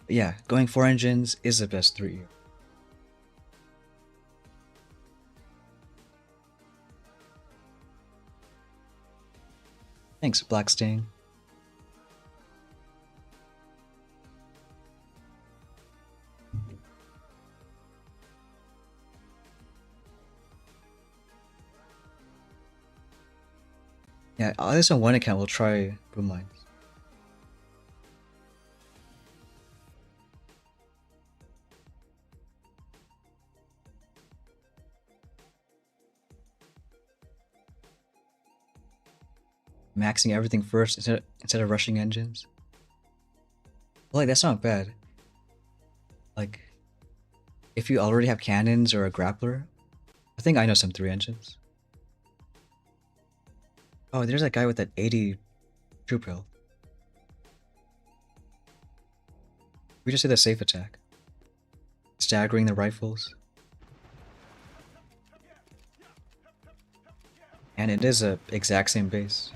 But yeah, going 4 engines is the best 3 here. Thanks, Blackstain. Yeah, at least on one account we'll try boom mines. maxing everything first instead of rushing engines. Well, like that's not bad. Like if you already have cannons or a grappler, I think I know some 3 engines. Oh, there's that guy with that 80 troop health. We just did a safe attack. Staggering the rifles. And it is a exact same base.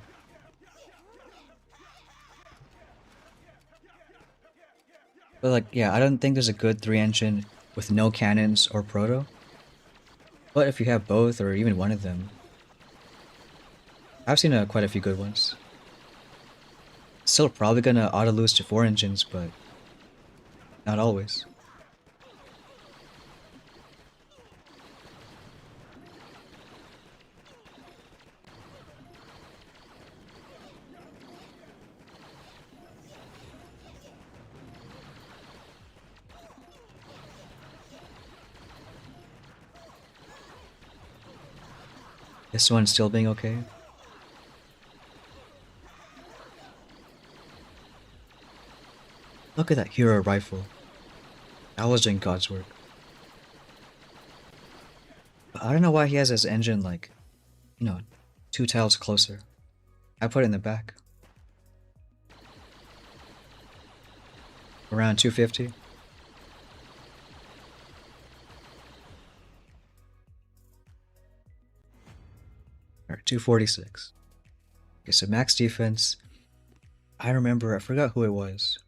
But like, yeah, I don't think there's a good 3 engine with no cannons or proto. But if you have both or even one of them, I've seen quite a few good ones. Still probably gonna auto lose to 4 engines, but not always. This one's still being okay. Look at that hero rifle. That was doing God's work. But I don't know why he has his engine like, 2 tiles closer. I put it in the back. Around 250. Alright, 246. Okay, so max defense. I remember, I forgot who it was.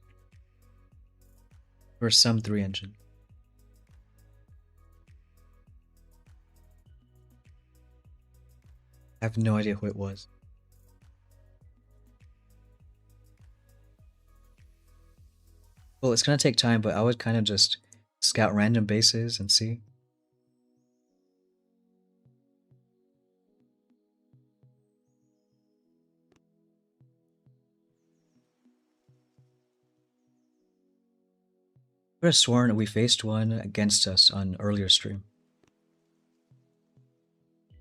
Or some 3 engine. I have no idea who it was. Well, it's gonna take time, but I would kind of just scout random bases and see. I could have sworn we faced one against us on earlier stream.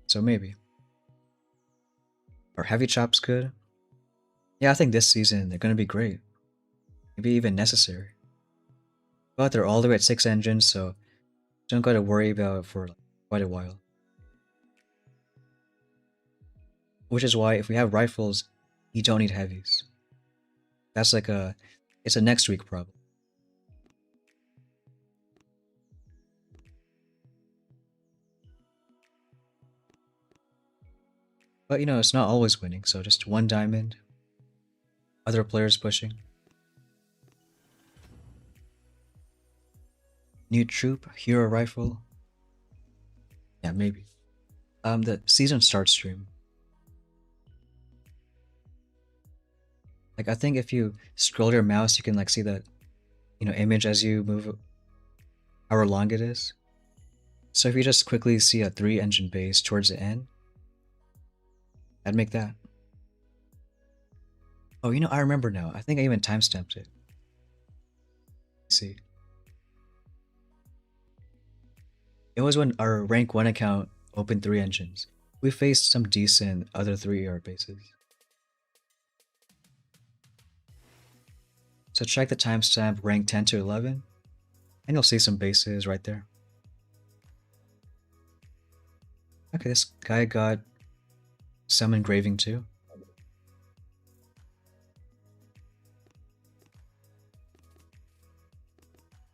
So maybe. Or heavy chop's good. Yeah, I think this season they're gonna be great. Maybe even necessary. But they're all the way at 6 engines, so don't gotta worry about it for quite a while. Which is why if we have rifles, you don't need heavies. That's like it's a next week problem. But it's not always winning, so just 1 diamond. Other players pushing. New troop, hero rifle. Yeah, maybe. The season start stream. Like I think if you scroll your mouse, you can like see that, image as you move, however long it is. So if you just quickly see a 3 engine base towards the end, I'd make that. Oh, I remember now. I think I even timestamped it. Let's see. It was when our rank 1 account opened 3 engines. We faced some decent other 3 ER bases. So check the timestamp rank 10 to 11, and you'll see some bases right there. Okay, this guy got some engraving too.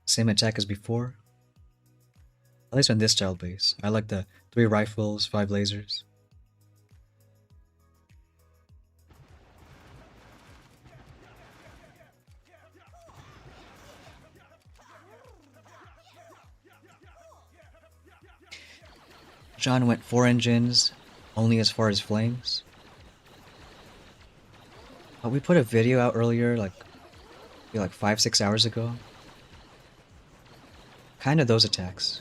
Same attack as before. At least on this style base. I like the 3 rifles, 5 lasers. John went 4 engines, only as far as flames. We put a video out earlier, like 5-6 hours ago. Kind of those attacks.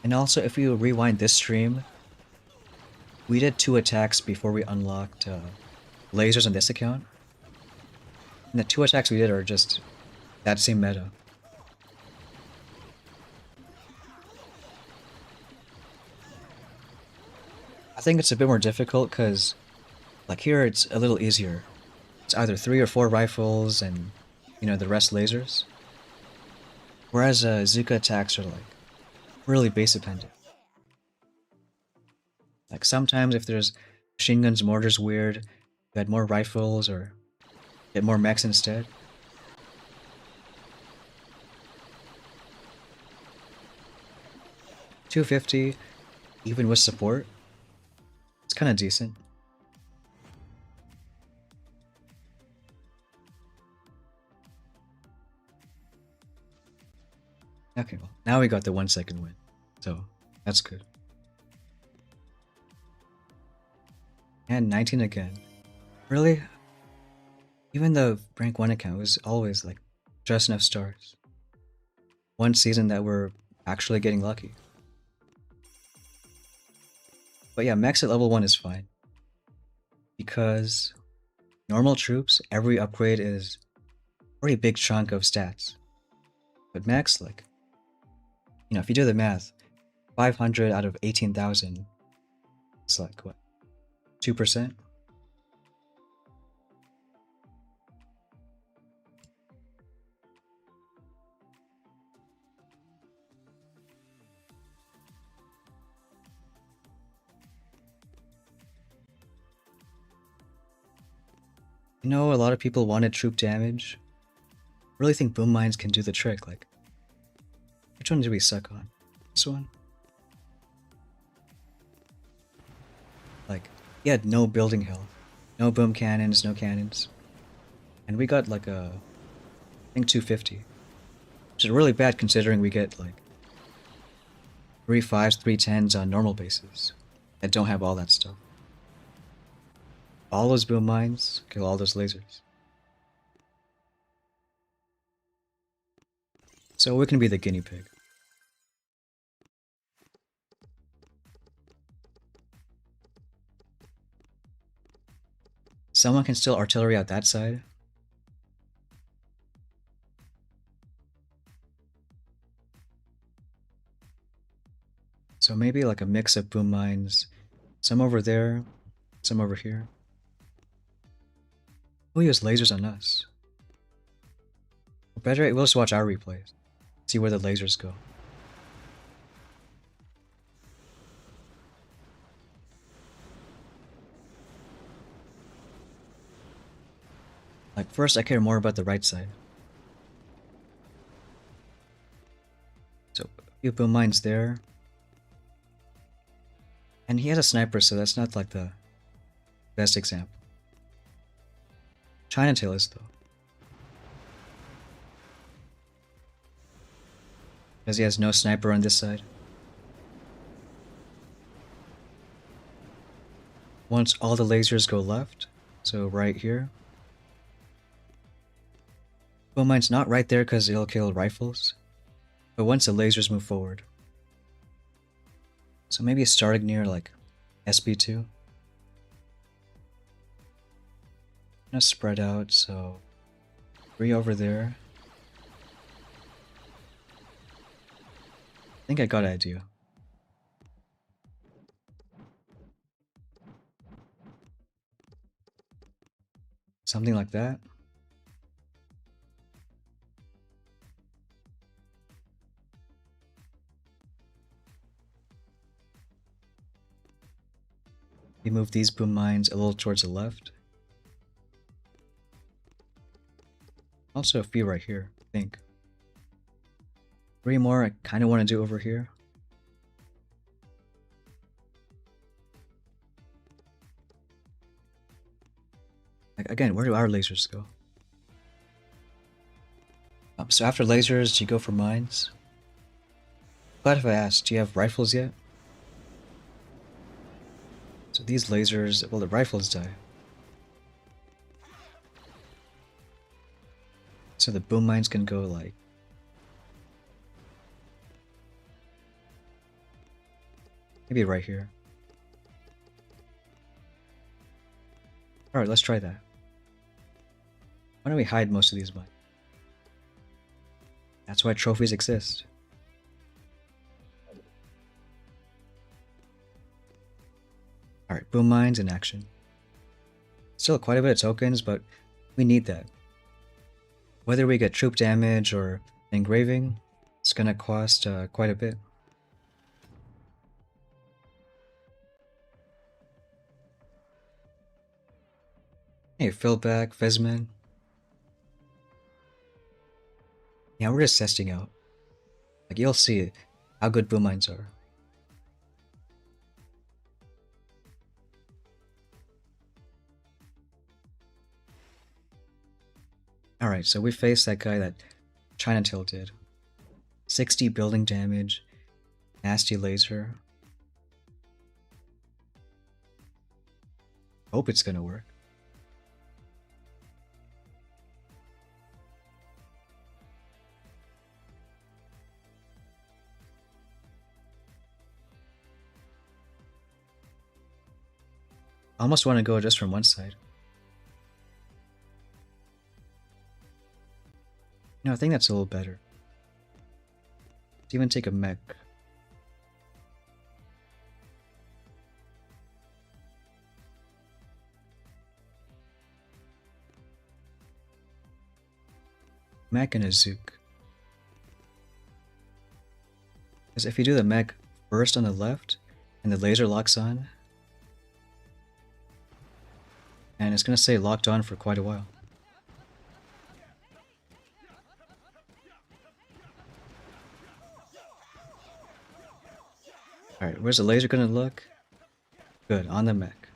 And also, if you rewind this stream, we did 2 attacks before we unlocked lasers on this account. And the 2 attacks we did are just that same meta. I think it's a bit more difficult because Like here, it's a little easier. It's either 3 or 4 rifles and, you know, the rest lasers. Whereas Zuka attacks are like really base dependent. Like sometimes if there's machine guns, mortars weird, you had more rifles or get more mechs instead. $250, even with support, it's kind of decent. Okay, well, now we got the 1 second win, so that's good. And 19 again. Really? Even the rank 1 account was always like just enough stars. One season that we're actually getting lucky. But yeah, max at level 1 is fine. Because normal troops, every upgrade is a pretty big chunk of stats. But max, like, you know, if you do the math, 500 out of 18,000, it's like, what, 2%? You know, a lot of people wanted troop damage. I really think boom mines can do the trick. Like, which one do we suck on? This one? Like, he had no building health, no boom cannons, no cannons, and we got like a, I think 250, which is really bad considering we get like 3 5s, 3 10s on normal bases that don't have all that stuff. All those boom mines kill all those lasers. So we can be the guinea pig. Someone can still artillery out that side. So maybe like a mix of boom mines, some over there, some over here. We'll use lasers on us. Or better, we'll just watch our replays, see where the lasers go. Like first I care more about the right side. So a few boom mines there. And he has a sniper, so that's not like the best example. Chinatail is though. Because he has no sniper on this side. Once all the lasers go left, so right here. Boom mine's not right there because it'll kill rifles. But once the lasers move forward. So maybe starting near like SB2. Gonna spread out, so 3 over there. I think I got an idea. Something like that. We move these boom mines a little towards the left. Also a few right here, I think. 3 more I kind of want to do over here. Like, again, where do our lasers go? So after lasers, do you go for mines? Glad if I asked, do you have rifles yet? So these lasers, well, the rifles die. So the boom mines can go like... maybe right here. Alright, let's try that. Why don't we hide most of these mines? That's why trophies exist. Alright, boom mines in action. Still quite a bit of tokens, but we need that. Whether we get troop damage or engraving, it's gonna cost quite a bit. Hey, Philback, Vezman. Yeah, we're just testing out. Like, you'll see how good boom mines are. Alright, so we faced that guy that China Tail did. 60 building damage, nasty laser. Hope it's gonna work. I almost want to go just from one side. No, I think that's a little better. Let's even take a mech. Mech and a Zook. Because if you do the mech first on the left, and the laser locks on, and it's gonna stay locked on for quite a while. Alright, where's the laser gonna look? Good, on the mech.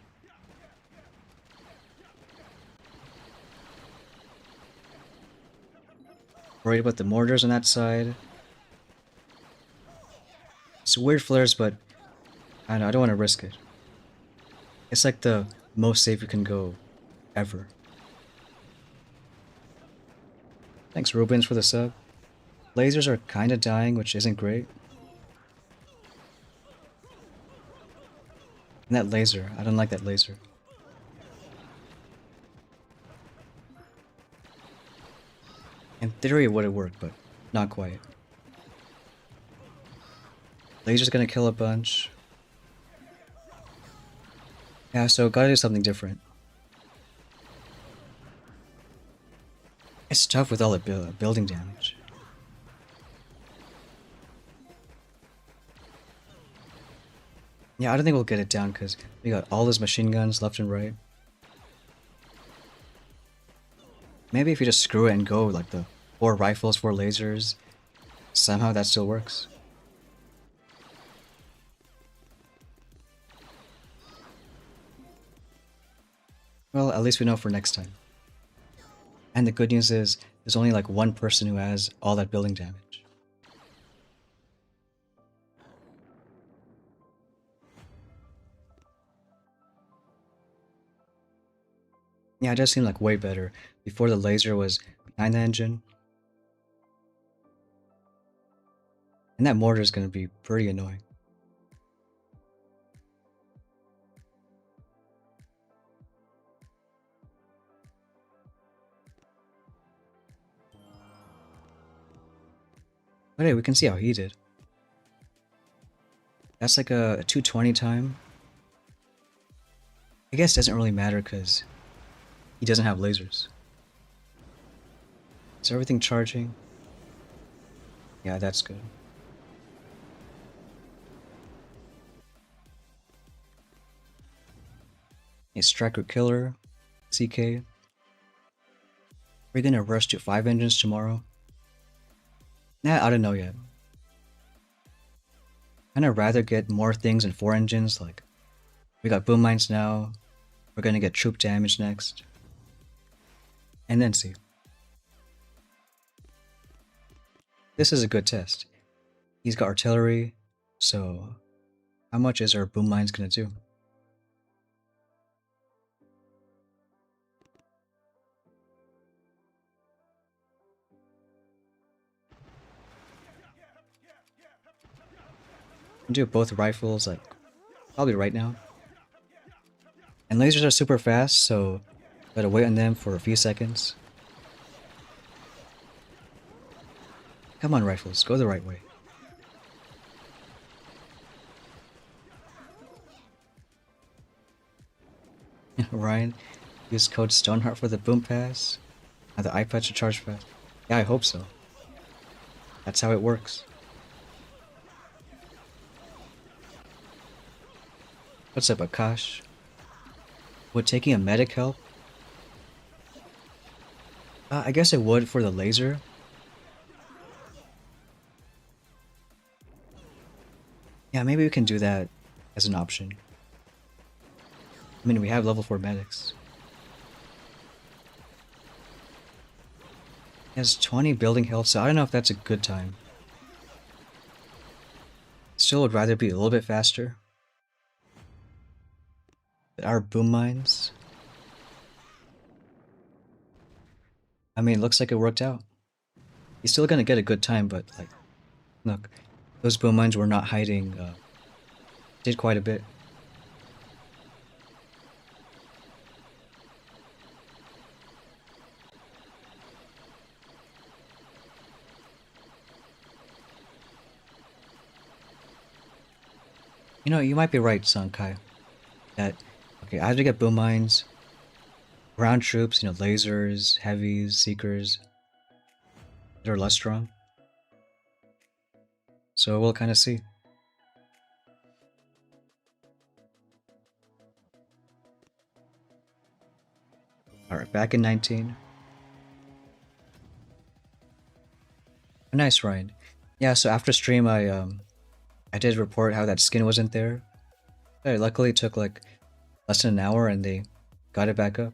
Worried about the mortars on that side. It's weird flares, but I don't want to risk it. It's like the most safe you can go ever. Thanks Rubens for the sub. Lasers are kinda dying, which isn't great. And that laser, I don't like that laser. In theory it would have worked, but not quite. Laser's gonna kill a bunch. Yeah, so gotta do something different. It's tough with all the building damage. Yeah, I don't think we'll get it down because we got all those machine guns left and right. Maybe if you just screw it and go like the 4 rifles, 4 lasers, somehow that still works. Well, at least we know for next time. And the good news is, there's only like one person who has all that building damage. Yeah, it does seem like way better. Before the laser was behind the engine. And that mortar is going to be pretty annoying. But hey, we can see how he did. That's like a 220 time. I guess it doesn't really matter because he doesn't have lasers. Is everything charging? Yeah, that's good. A Striker Killer, CK. We're gonna rush to 5 engines tomorrow. Nah, I don't know yet. I'd rather get more things in 4 engines, like we got boom mines now, we're gonna get troop damage next. And then see. This is a good test. He's got artillery, so how much is our boom mines gonna do? Do both rifles like probably right now. And lasers are super fast, so gotta wait on them for a few seconds. Come on rifles, go the right way. Ryan, Use code Stoneheart for the boom pass. And the iPad should charge fast. Yeah, I hope so. That's how it works. What's up, Akash? Would taking a medic help? I guess it would for the laser. Yeah, maybe we can do that as an option. I mean, we have level 4 medics. He has 20 building health, so I don't know if that's a good time. Still would rather be a little bit faster. But our boom mines... I mean, it looks like it worked out. He's still gonna get a good time, but like... Look, those boom mines were not hiding, did quite a bit. You know, you might be right, Sankai. That, okay, I have to get boom mines, ground troops, you know, lasers, heavies, seekers, that are less strong. So we'll kind of see. Alright, back in 19. Nice, Ryan. Yeah, so after stream I did report how that skin wasn't there. Luckily it took like less than an hour and they got it back up.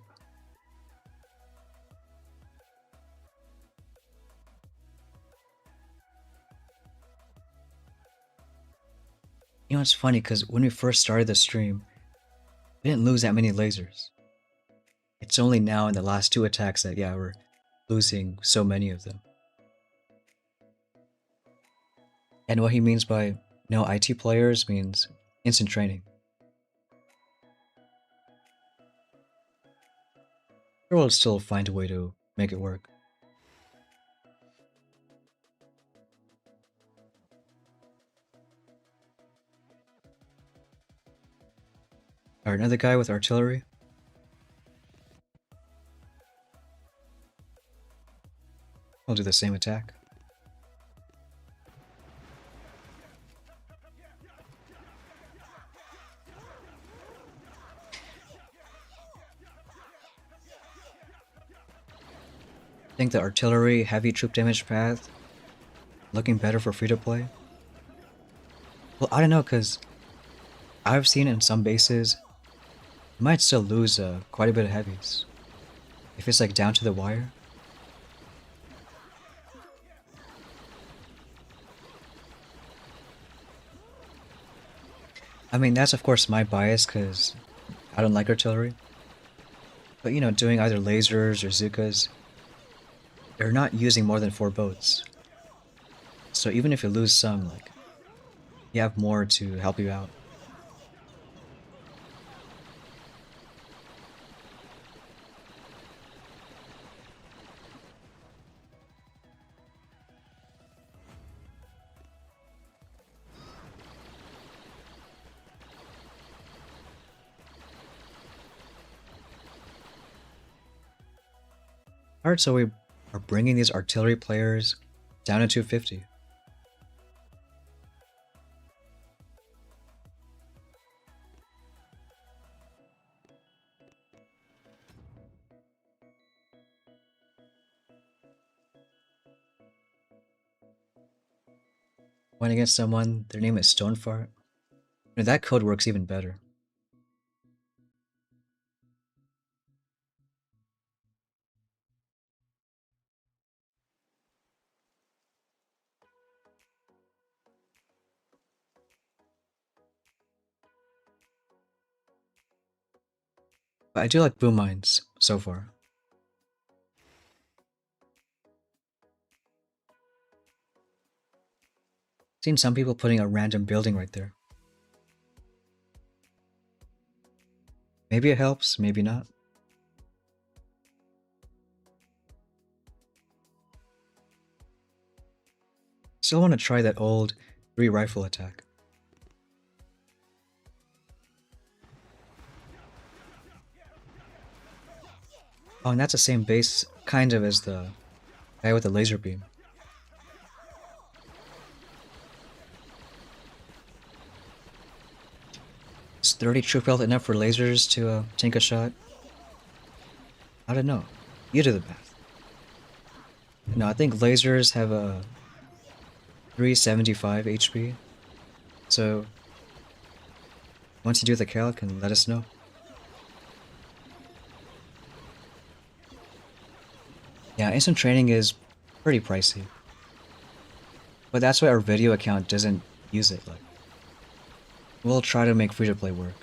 You know, it's funny because when we first started the stream, we didn't lose that many lasers. It's only now in the last 2 attacks that, yeah, we're losing so many of them. And what he means by no IT players means instant training. Sure, we'll still find a way to make it work. Alright, another guy with artillery. We'll do the same attack. I think the artillery heavy troop damage path looking better for free to play. Well, I don't know, because I've seen in some bases you might still lose quite a bit of heavies if it's like down to the wire. I mean, that's of course my bias because I don't like artillery. But you know, doing either lasers or Zukas, they're not using more than 4 boats. So even if you lose some, like, you have more to help you out. Alright, so we are bringing these artillery players down to 250. Went against someone, their name is Stonefart. You know, that code works even better. But I do like boom mines so far. Seen some people putting a random building right there. Maybe it helps, maybe not. Still want to try that old 3 rifle attack. Oh, and that's the same base, kind of, as the guy with the laser beam. Is 30 troop health enough for lasers to tank a shot? I don't know. You do the math. No, I think lasers have a 375 HP. So once you do the calc, and let us know. Yeah, instant training is pretty pricey. But that's why our video account doesn't use it. Like, we'll try to make free-to-play work.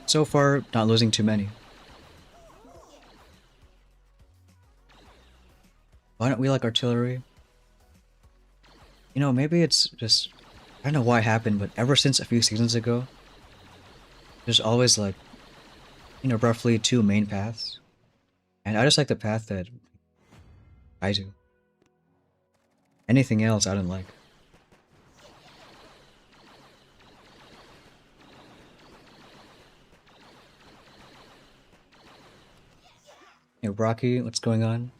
So far, not losing too many. Why don't we like artillery? You know, maybe it's just... I don't know why it happened, but ever since a few seasons ago, there's always like, you know, roughly 2 main paths. And I just like the path that I do. Anything else I don't like. Hey, Rocky, what's going on?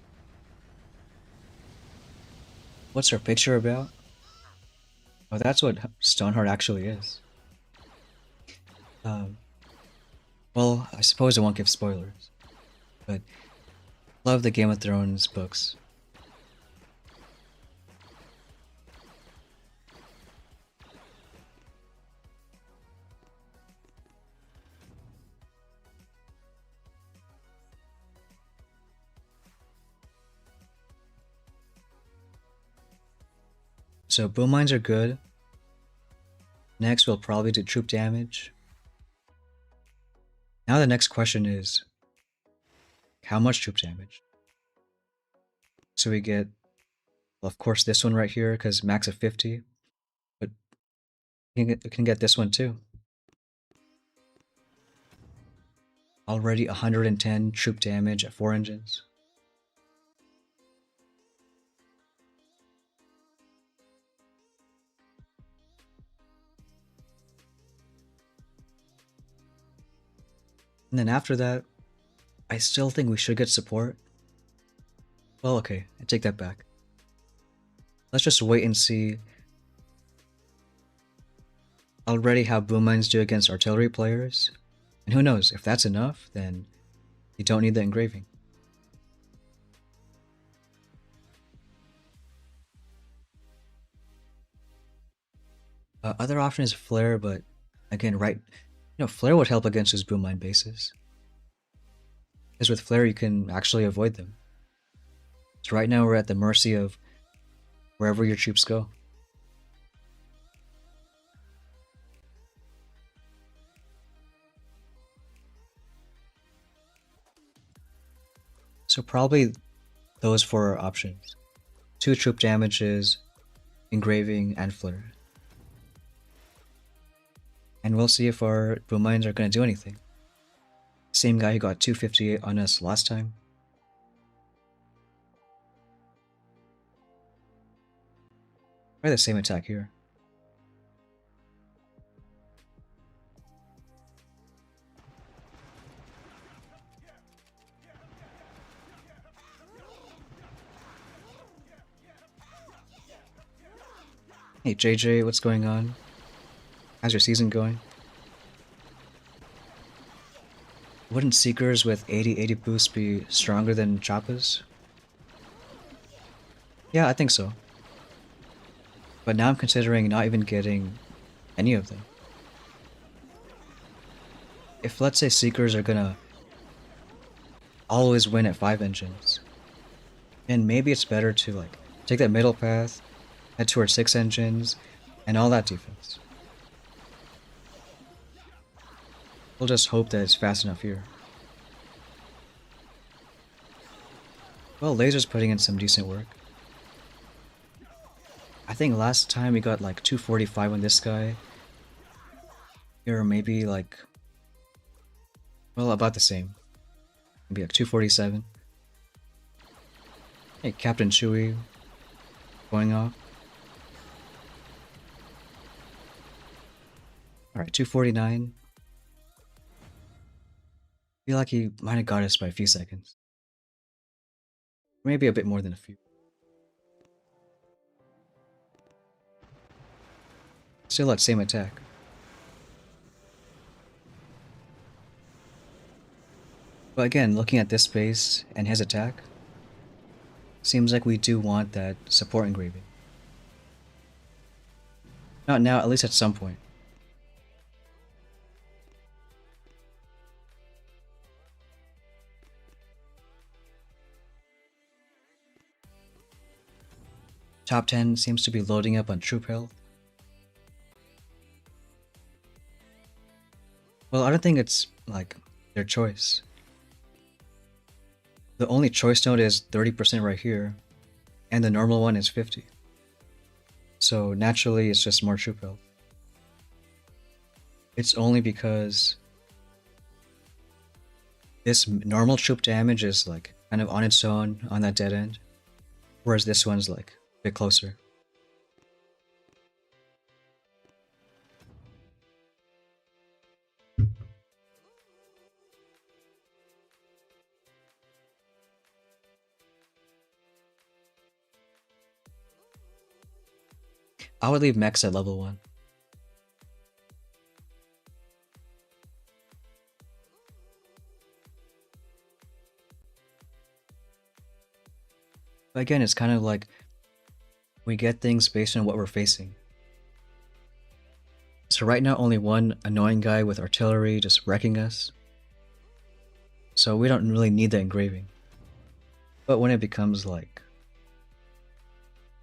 What's her picture about? Oh, that's what Stoneheart actually is. Um, well, I suppose I won't give spoilers, but love the Game of Thrones books. So boom mines are good. Next, we'll probably do troop damage. Now the next question is, how much troop damage? So we get, well, of course, this one right here, because max of 50. But we can get this one too. Already 110 troop damage at 4 engines. And then after that, I still think we should get support. Well, okay, I take that back. Let's just wait and see already how boom mines do against artillery players. And who knows, if that's enough, then you don't need the engraving. Other option is flare, but again, right, you know, flare would help against those boom mine bases. Because with flare, you can actually avoid them. So right now, we're at the mercy of wherever your troops go. So probably those 4 options. 2 troop damages, engraving, and flare. And we'll see if our boom mines are going to do anything. Same guy who got 258 on us last time. Try the same attack here. Hey JJ, what's going on? How's your season going? Wouldn't Seekers with 80/80 boost be stronger than Choppas? Yeah, I think so. But now I'm considering not even getting any of them. If let's say Seekers are gonna always win at 5 engines, then maybe it's better to like take that middle path, head towards 6 engines, and all that defense. We'll just hope that it's fast enough here. Well, Laser's putting in some decent work. I think last time we got like 245 on this guy. Here maybe like Well, about the same. Maybe like 247. Hey, Captain Chewie going off. Alright, 249. Feel like he might have got us by a few seconds. Maybe a bit more than a few. Still that same attack. But again, looking at this base and his attack, seems like we do want that support engraving. Not now, at least at some point. Top 10 seems to be loading up on troop health. Well, I don't think it's, like, their choice. The only choice node is 30% right here, and the normal one is 50. So naturally, it's just more troop health. It's only because this normal troop damage is, like, kind of on its own on that dead end, whereas this one's, like, a bit closer. I would leave mechs at level 1. But again, it's kind of like we get things based on what we're facing. So right now, only one annoying guy with artillery just wrecking us. So we don't really need the engraving. But when it becomes like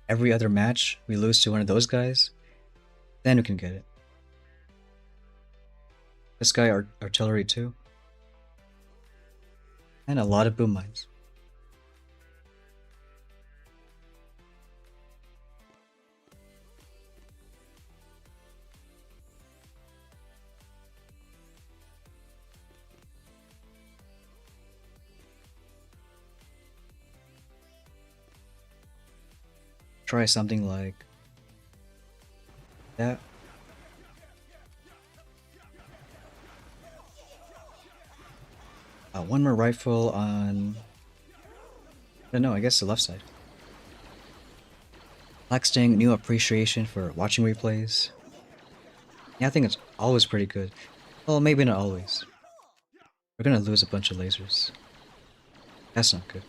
every other match we lose to one of those guys, then we can get it. This guy artillery too. And a lot of boom mines. Try something like that. One more rifle on... I don't know, I guess the left side. Blacksting, new appreciation for watching replays. Yeah, I think it's always pretty good. Well, maybe not always. We're gonna lose a bunch of lasers. That's not good.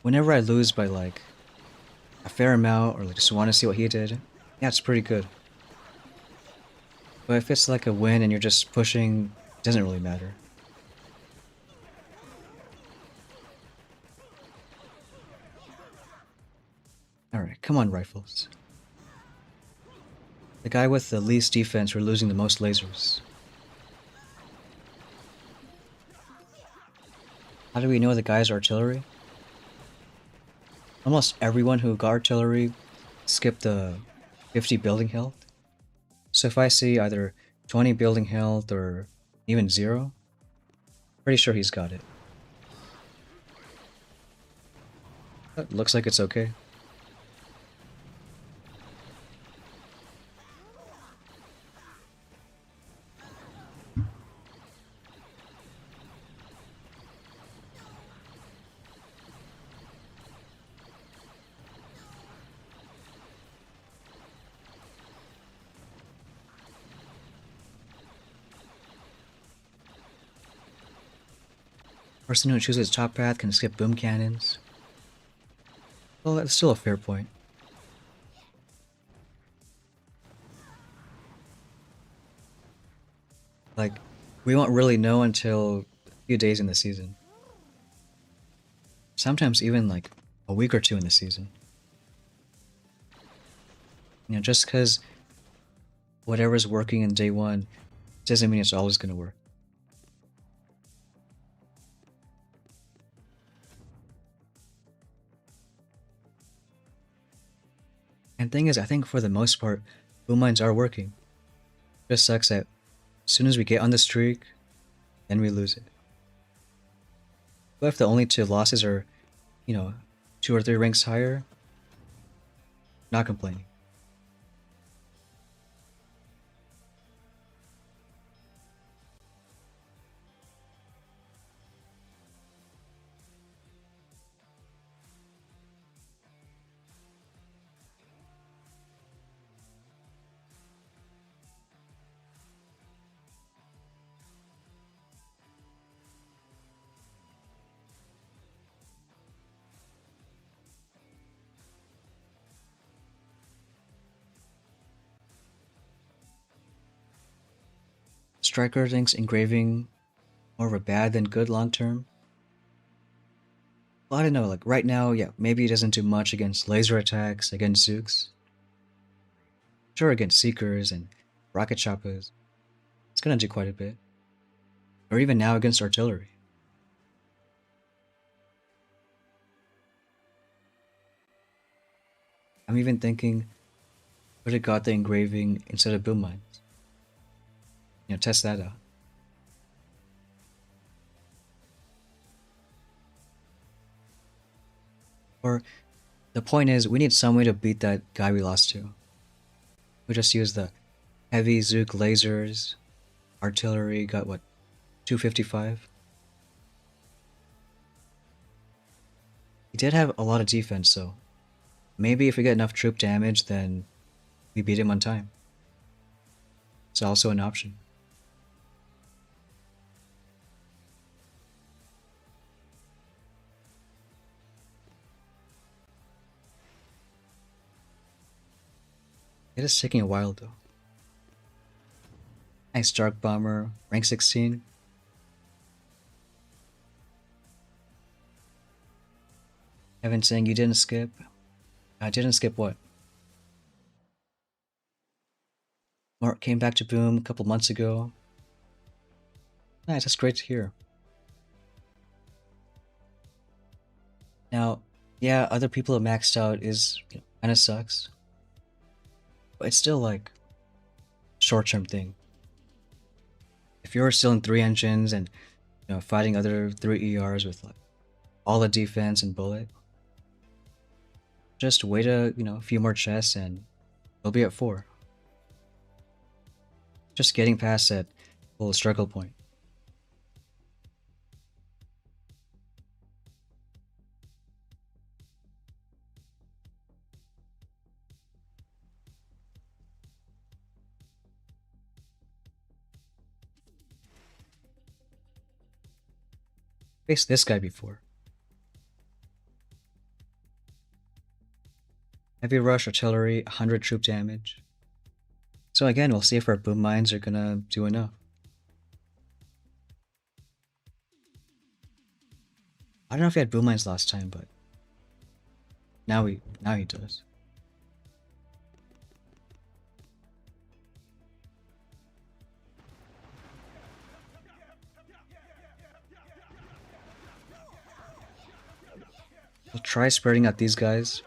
Whenever I lose by like a fair amount or like just want to see what he did, yeah, it's pretty good. But if it's like a win and you're just pushing, it doesn't really matter. Alright, come on, rifles. The guy with the least defense, we're losing the most lasers. How do we know the guy's artillery? Almost everyone who got artillery skipped the 50 building health. So if I see either 20 building health or even 0, pretty sure he's got it. That looks like it's okay. Person who chooses top path can skip boom cannons. Well, that's still a fair point. Like, we won't really know until a few days in the season. Sometimes even like a week or two in the season. You know, just because whatever's working in day 1 doesn't mean it's always going to work. And thing is, I think for the most part, boom mines are working. Just sucks that As soon as we get on the streak, then we lose it. But if the only two losses are, you know, 2 or 3 ranks higher, not complaining. Striker thinks engraving more of a bad than good long term. Well, I don't know, like right now, yeah, maybe it doesn't do much against laser attacks, against Zooks. Sure, against Seekers and Rocket Choppas, it's gonna do quite a bit. Or even now against artillery. I'm even thinking, would have got the engraving instead of boom mines. You know, test that out. Or the point is, we need some way to beat that guy we lost to. We just used the heavy Zook lasers, artillery got what, 255? He did have a lot of defense, so maybe if we get enough troop damage, then we beat him on time. It's also an option. It is taking a while though. Nice Dark Bomber, rank 16. Evan saying you didn't skip. I didn't skip what? Mark came back to Boom a couple months ago. Nice, that's great to hear. Now, yeah, other people have maxed out is kind of sucks. But it's still like short-term thing. If you're still in 3 engines and fighting other 3 ERs with like all the defense and bullet, just wait a few more chests and we'll be at 4. Just getting past that little struggle point. Faced this guy before. Heavy rush artillery, 100 troop damage. So again, we'll see if our boom mines are gonna do enough. I don't know if he had boom mines last time, but now he does. We'll try spreading out these guys.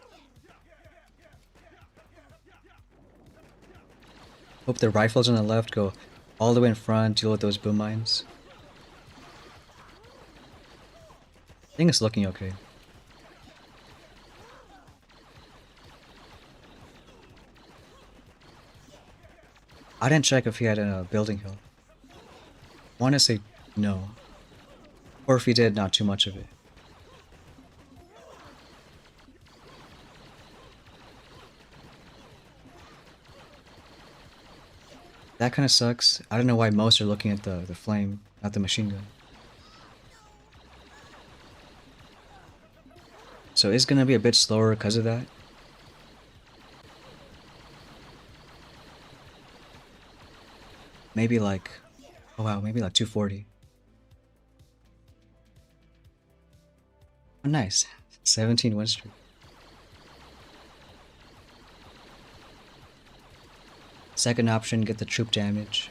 Hope the rifles on the left go all the way in front, deal with those boom mines. I think it's looking okay. I didn't check if he had a building hill. I want to say no. Or if he did, not too much of it. That kind of sucks. I don't know why most are looking at the flame, not the machine gun. So it's gonna be a bit slower because of that. Maybe like, oh wow, maybe like 240. Oh nice, 17 win streak. Second option, get the troop damage.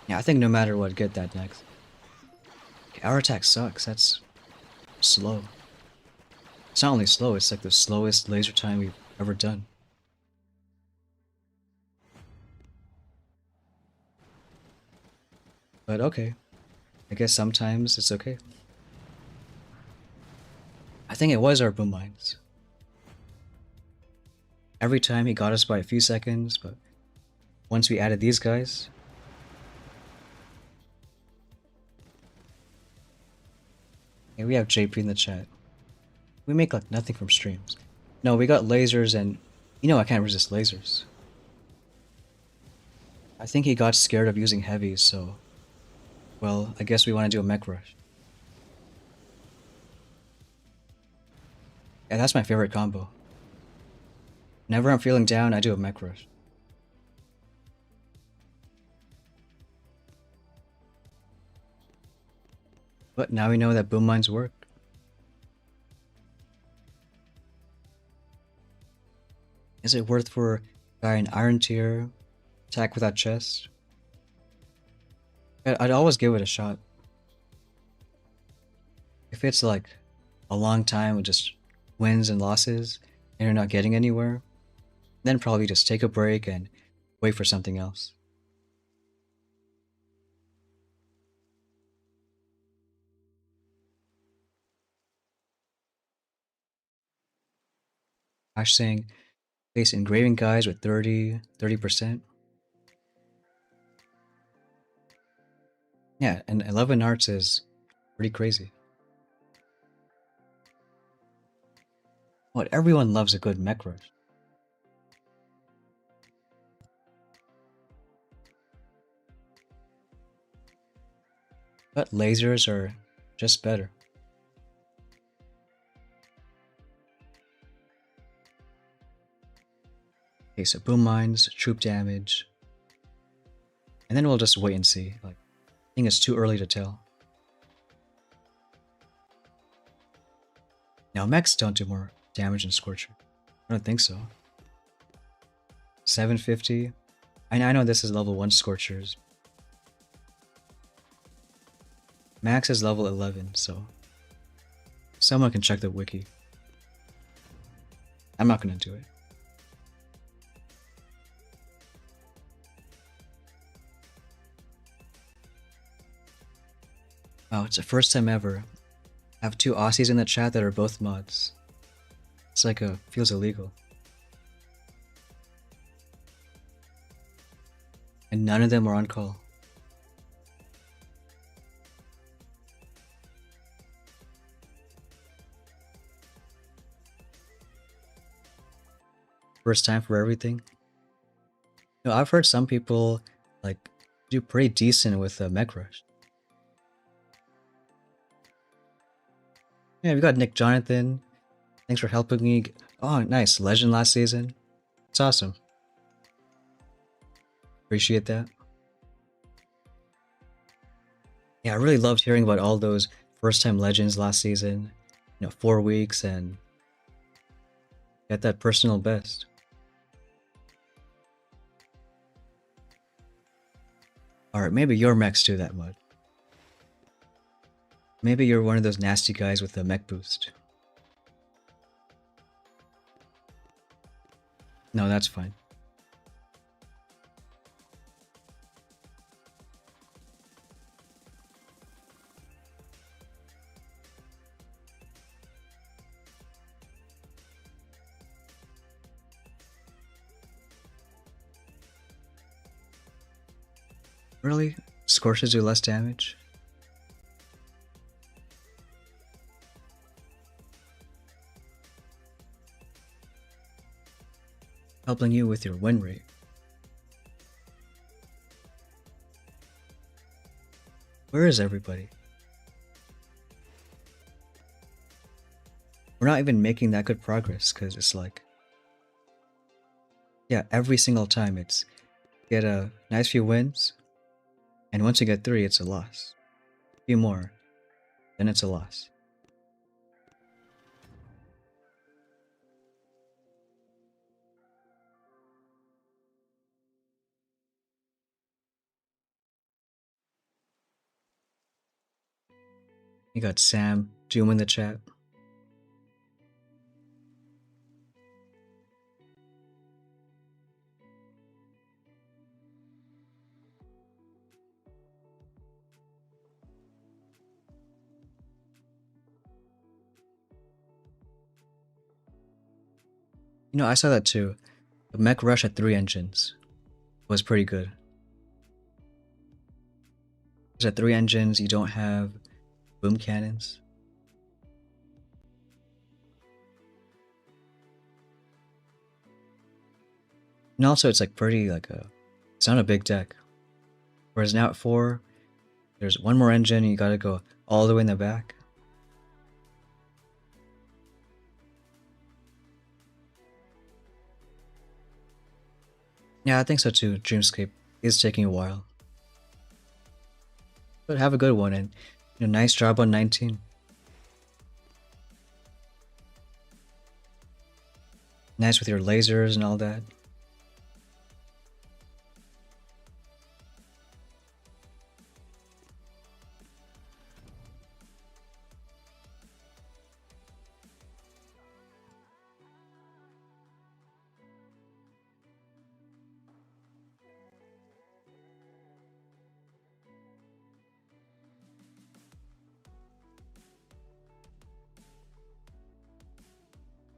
Yeah, I think no matter what, get that next. Okay, our attack sucks, that's slow. It's not only slow, it's like the slowest laser time we've ever done. But okay, I guess sometimes it's okay. I think it was our boom mines. Every time he got us by a few seconds, but once we added these guys, hey, we have JP in the chat. We make like nothing from streams. No, we got lasers and you know I can't resist lasers. I think he got scared of using heavies, so well, I guess we want to do a mech rush. Yeah, that's my favorite combo. Whenever I'm feeling down, I do a mech rush. But now we know that boom mines work. Is it worth for guy in iron tier, attack without chest? I'd always give it a shot. If it's like a long time with just wins and losses and you're not getting anywhere, then probably just take a break and wait for something else. Ash saying face engraving guys with 30%. Yeah, and 11 arts is pretty crazy. What, everyone loves a good mech rush. But lasers are just better. Okay, so boom mines, troop damage. And then we'll just wait and see. Like, I think it's too early to tell. Now mechs don't do more damage than Scorcher. I don't think so. 750. I know this is level 1 Scorchers. Max is level 11, so someone can check the wiki. I'm not gonna do it. Wow, it's the first time ever. I have 2 Aussies in the chat that are both mods. It's like feels illegal. And none of them are on call. First time for everything. You know, I've heard some people like do pretty decent with mech rush. Yeah, we got Nick Jonathan. Thanks for helping me. Oh, nice. Legend last season. It's awesome. Appreciate that. Yeah, I really loved hearing about all those first time legends last season. You know, 4 weeks and get that personal best. Alright, maybe your mechs do that much. Maybe you're one of those nasty guys with the mech boost. No, that's fine. Really? Scorches do less damage? Helping you with your win rate. Where is everybody? We're not even making that good progress because it's like, yeah, every single time it's get a nice few wins, and once you get 3, it's a loss. A few more, then it's a loss. You got Sam, Doom in the chat. You know, I saw that too. The Mech Rush at 3 engines was pretty good. Because at 3 engines, you don't have boom cannons. And also, it's like pretty it's not a big deck. Whereas now at 4, there's one more engine and you gotta go all the way in the back. Yeah, I think so too. Dreamscape is taking a while. But have a good one, and nice job on 19. Nice with your lasers and all that.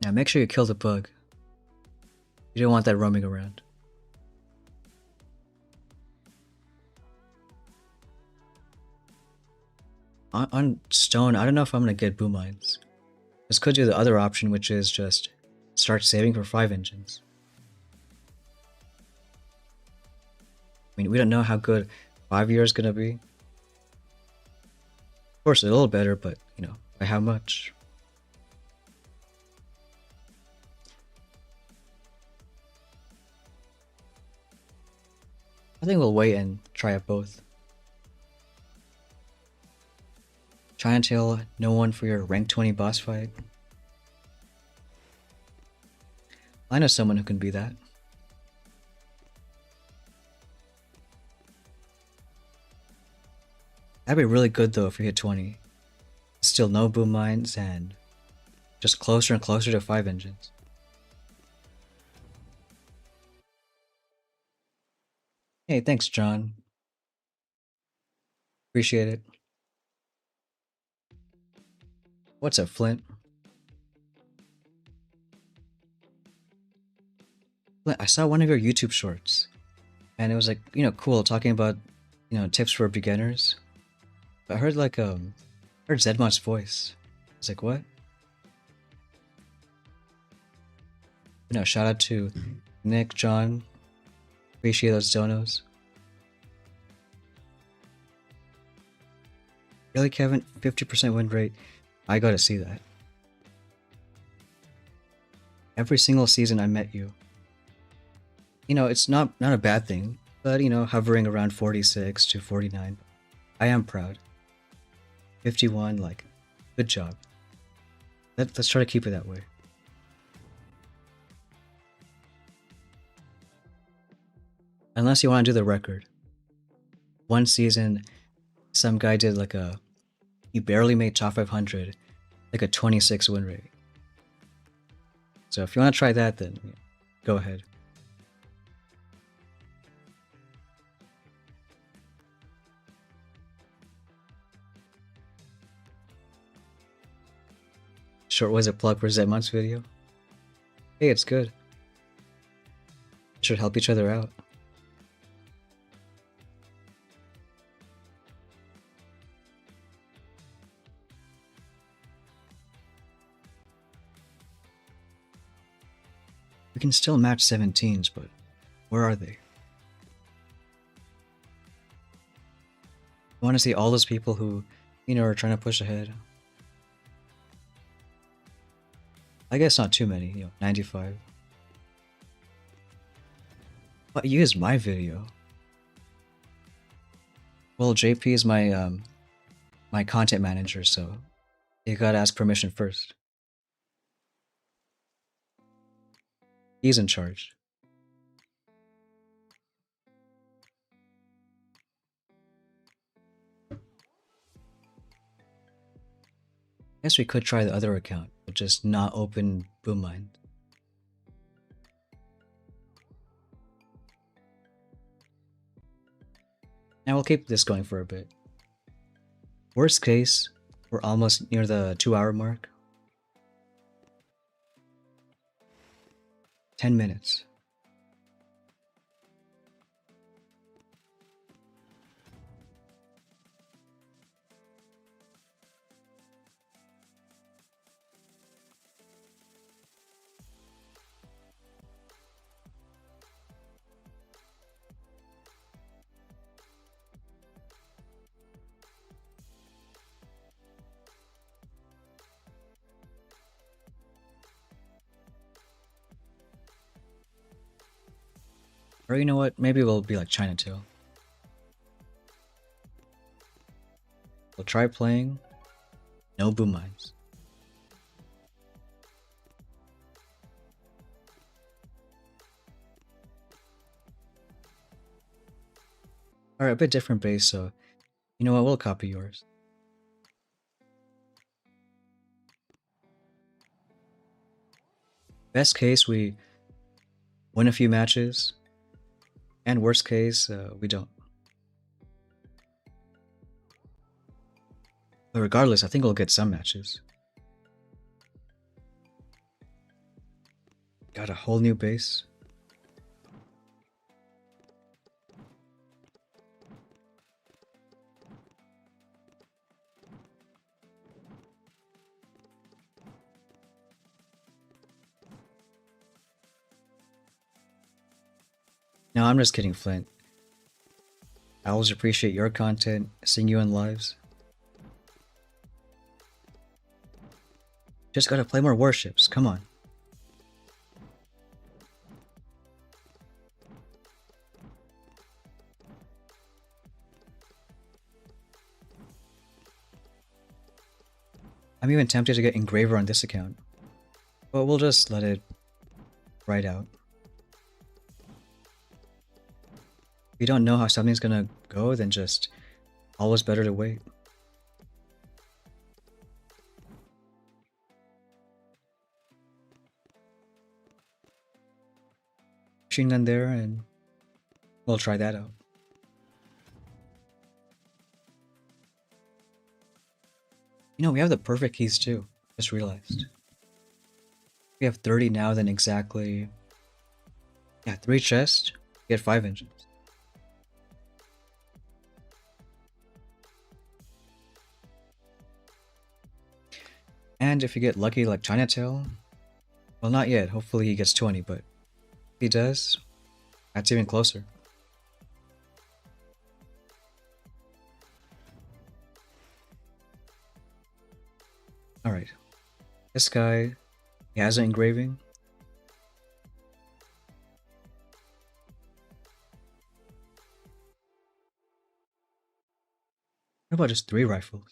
Now make sure you kill the bug. You don't want that roaming around. On stone, I don't know if I'm gonna get boom mines. This could do the other option, which is just start saving for 5 engines. I mean, we don't know how good 5 years is gonna be. Of course, a little better, but by how much? I think we'll wait and try out both. Chinatail, no one for your rank 20 boss fight. I know someone who can be that. That'd be really good though if you hit 20. Still no boom mines and just closer and closer to 5 engines. Hey, thanks, John. Appreciate it. What's up, Flint? Flint, I saw one of your YouTube shorts, and it was like, cool, talking about, tips for beginners. But I heard heard Zedmod's voice. I was like, what? Shout out to Nick, John. Appreciate those donos. Really, Kevin? 50% win rate? I gotta see that. Every single season I met you. It's not a bad thing, but hovering around 46 to 49. I am proud. 51, good job. Let's try to keep it that way. Unless you want to do the record. One season, some guy did he barely made top 500, a 26 win rate. So if you want to try that, then go ahead. Short was a plug for Zedmod's video. Hey, it's good. Should help each other out. We can still match 17s, but where are they? I want to see all those people who, are trying to push ahead. I guess not too many, 95. But you used my video. Well, JP is my content manager, so you gotta ask permission first. He's in charge. Guess we could try the other account, but just not open boom mine. Now we'll keep this going for a bit. Worst case, we're almost near the 2-hour mark. 10 minutes. Or you know what? Maybe we'll be like Chinatown. We'll try playing no boom mines. Alright, a bit different base, so you know what? We'll copy yours. Best case, we win a few matches, and worst case, we don't. But regardless, I think we'll get some matches. Got a whole new base. No, I'm just kidding, Flint. I always appreciate your content, seeing you in lives. Just gotta play more warships, come on. I'm even tempted to get Engraver on this account, but we'll just let it ride out. If you don't know how something's gonna go, then just always better to wait. Machine gun there, and we'll try that out. You know, we have the perfect keys too. Just realized. We have 30 now, then exactly... Yeah, 3 chests, get 5 engines. And if you get lucky like Chinatown, well, not yet, hopefully he gets 20, but if he does, that's even closer. Alright, this guy, he has an engraving. What about just 3 rifles?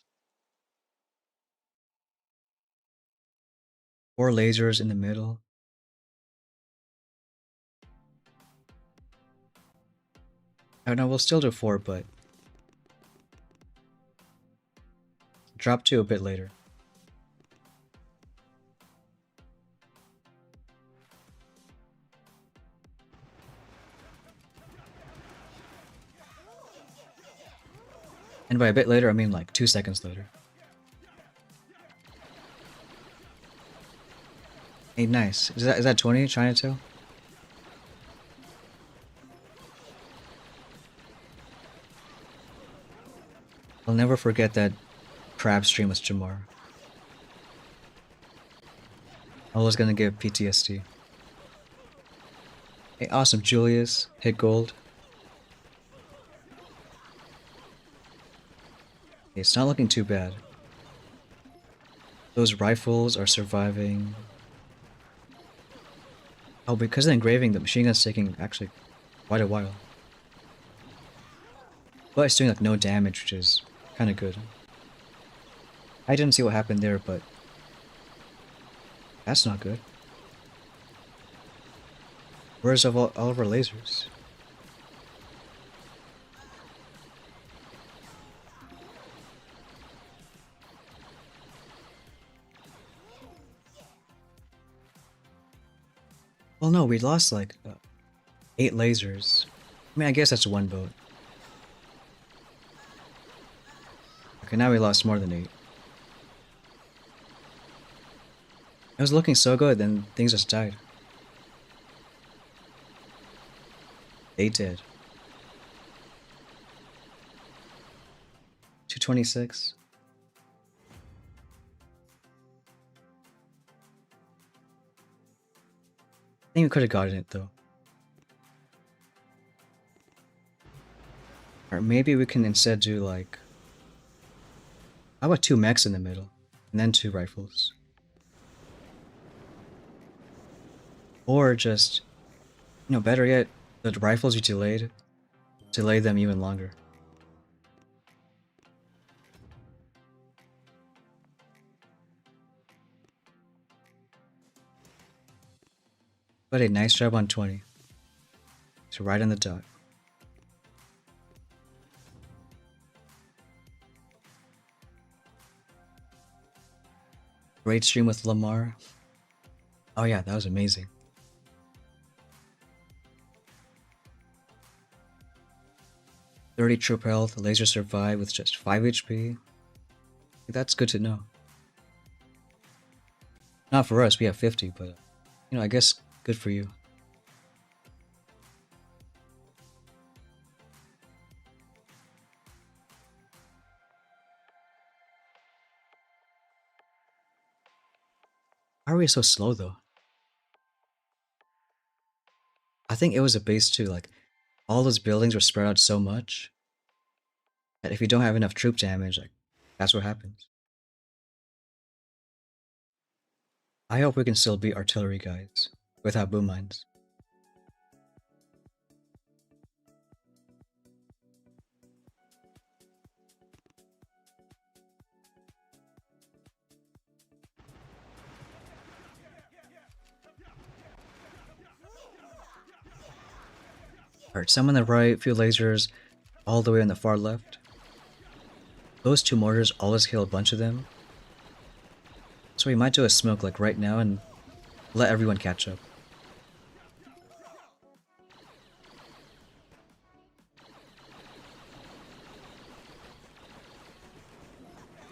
4 lasers in the middle. Oh no, we'll still do 4, but drop 2 a bit later. And by a bit later, I mean like 2 seconds later. Hey, nice. Is that 20, Chinatown? I'll never forget that crab stream with Jamar. I was gonna give PTSD. Hey, awesome, Julius. Hit gold. Okay, it's not looking too bad. Those rifles are surviving. Oh, because of the engraving, the machine gun's taking actually quite a while. But it's doing like no damage, which is kind of good. I didn't see what happened there, but that's not good. Where's all of our lasers? Well, no, we lost like 8 lasers. I mean, I guess that's 1 boat. Okay, now we lost more than 8. It was looking so good, then things just died. They did. 226. I think we could have gotten it though. Or maybe we can instead do like, how about 2 mechs in the middle and then 2 rifles? Or just, better yet, the rifles you delayed, delay them even longer. But a nice job on 20. So right on the dot. Great stream with Lamar. Oh yeah, that was amazing. 30 troop health, laser survive with just 5 HP. That's good to know. Not for us, we have 50, but I guess good for you. How are we so slow though? I think it was a base too, like all those buildings were spread out so much that if you don't have enough troop damage, like that's what happens. I hope we can still beat artillery guys without boom mines. Alright, some on the right, few lasers all the way on the far left. Those 2 mortars always kill a bunch of them. So we might do a smoke like right now and let everyone catch up.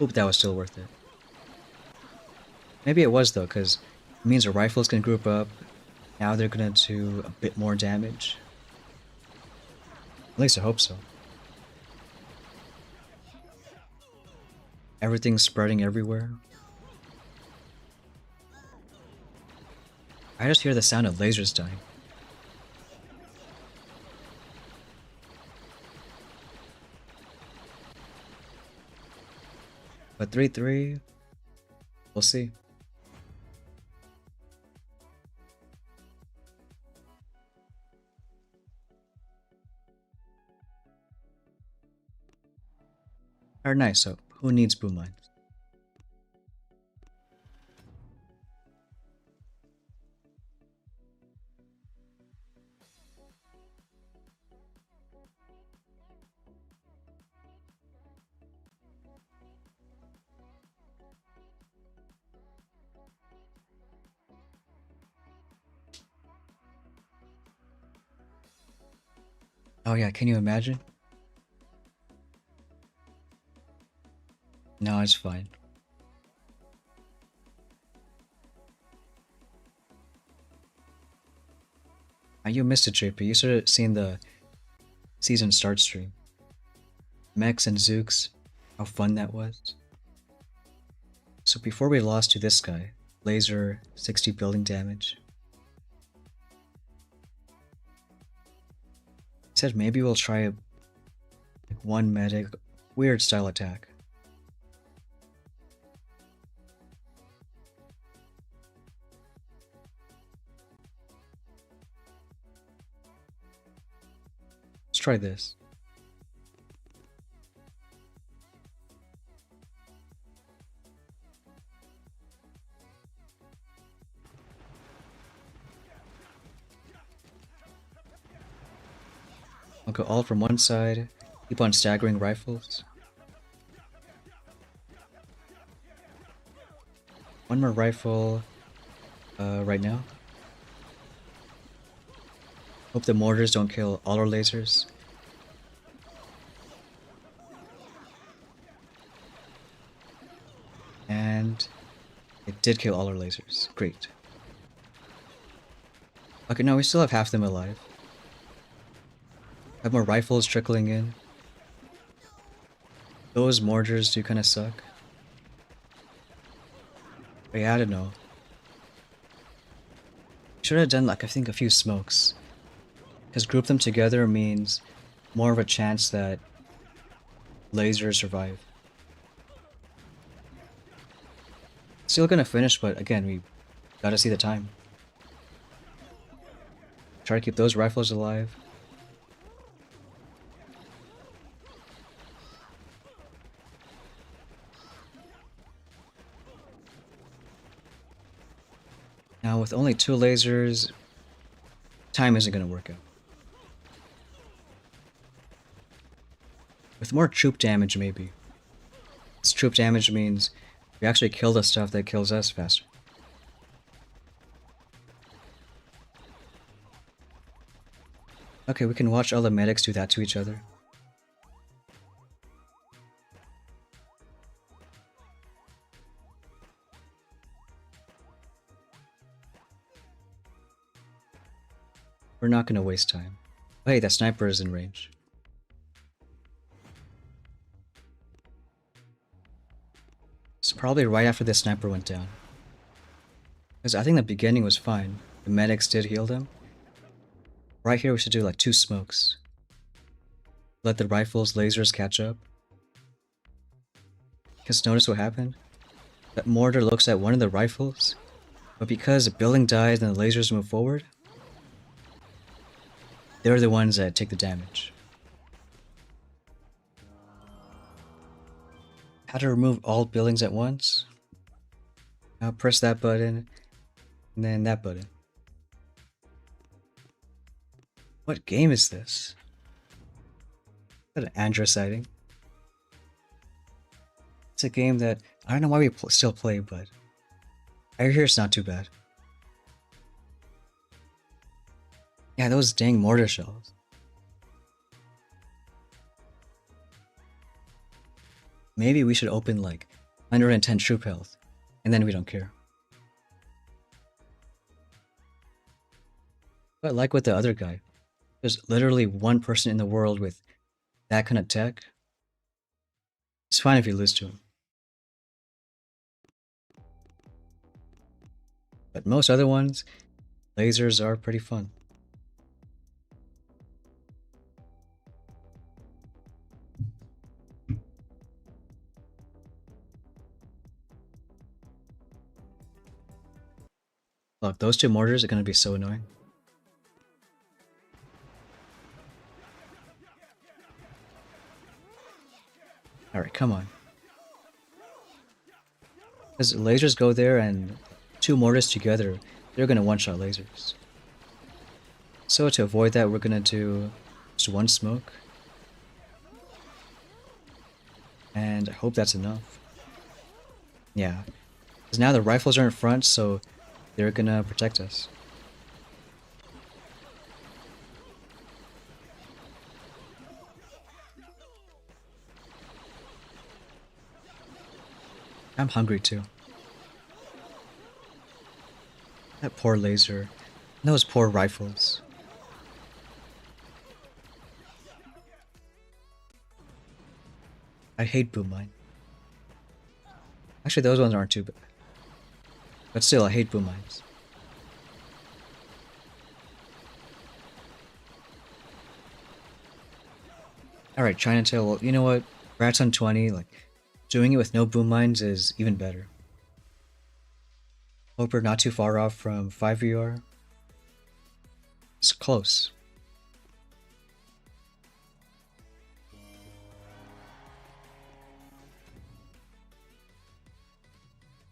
Hope that was still worth it. Maybe it was though, because it means the rifles can group up. Now they're gonna do a bit more damage. At least I hope so. Everything's spreading everywhere. I just hear the sound of lasers dying. But 3-3, we'll see. Alright, nice, so who needs boom mines? Oh yeah, can you imagine? No, it's fine. You missed it, JP. You should have seen the season start stream. Mechs and Zooks, how fun that was. So before we lost to this guy, laser, 60 building damage. He said maybe we'll try a one medic, weird style attack. Let's try this. I'll go all from one side, keep on staggering rifles. One more rifle right now. Hope the mortars don't kill all our lasers. And it did kill all our lasers. Great. Okay, no, we still have half them alive. Have more rifles trickling in. Those mortars do kind of suck. But yeah, I don't know. Should have done like I think a few smokes. Because group them together means more of a chance that lasers survive. Still gonna finish, but again, we gotta see the time. Try to keep those rifles alive. Now with only 2 lasers, time isn't gonna work out. With more troop damage maybe. This troop damage means we actually kill the stuff that kills us faster. Okay, we can watch all the medics do that to each other. We're not gonna waste time. Oh, hey, that sniper is in range. It's probably right after the sniper went down. Because I think the beginning was fine. The medics did heal them. Right here we should do like 2 smokes. Let the rifles, lasers catch up. Because notice what happened? That mortar looks at one of the rifles, but because the building dies and the lasers move forward, they're the ones that take the damage. How to remove all buildings at once? Now press that button, and then that button. What game is this? Is that an Andra sighting? It's a game that I don't know why we still play, but I hear it's not too bad. Yeah, those dang mortar shells. Maybe we should open like 110 troop health, and then we don't care. But like with the other guy, there's literally one person in the world with that kind of tech. It's fine if you lose to him. But most other ones, lasers are pretty fun. Look, those 2 mortars are gonna be so annoying. Alright, come on. Because lasers go there and 2 mortars together, they're gonna one-shot lasers. So to avoid that, we're gonna do just 1 smoke. And I hope that's enough. Yeah. Because now the rifles are in front, so they're gonna protect us. I'm hungry too. That poor laser. And those poor rifles. I hate boom mine. Actually, those ones aren't too bad. But still, I hate boom mines. Alright, Chinatown, well, you know what? Rats on 20, like, doing it with no boom mines is even better. Hope we're not too far off from 5 VR. It's close.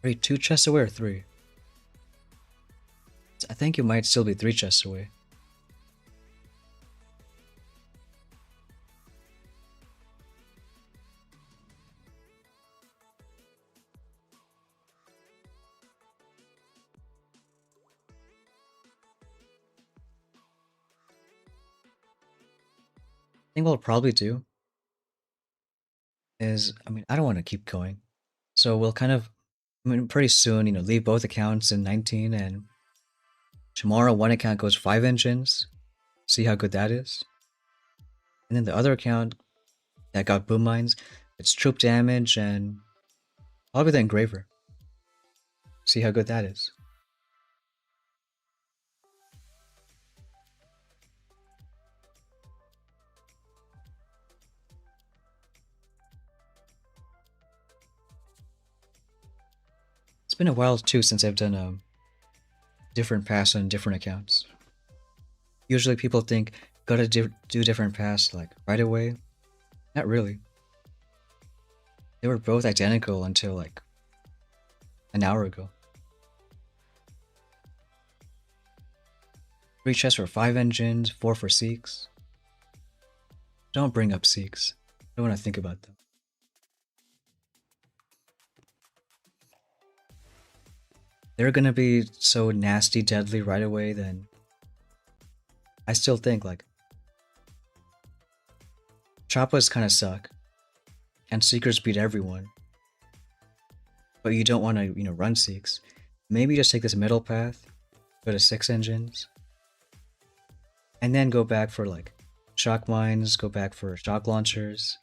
Wait, 2 chests away or 3? I think it might still be 3 chests away. I think what we'll probably do is, I mean, I don't want to keep going. So we'll kind of, I mean, pretty soon, you know, leave both accounts in 19, and tomorrow one account goes 5 engines. See how good that is. And then the other account that got boom mines, it's troop damage and probably the engraver. See how good that is. It's been a while too since I've done a different pass on different accounts. Usually people think gotta do different pass like right away. Not really. They were both identical until like an hour ago. 3 chests for 5 engines, 4 for Seeks. Don't bring up Seeks. I don't want to think about them. They're gonna be so nasty deadly right away, then I still think like Choppas kinda suck. And Seekers beat everyone. But you don't want to, run Seeks. Maybe just take this middle path, go to 6 engines, and then go back for like shock mines, go back for shock launchers.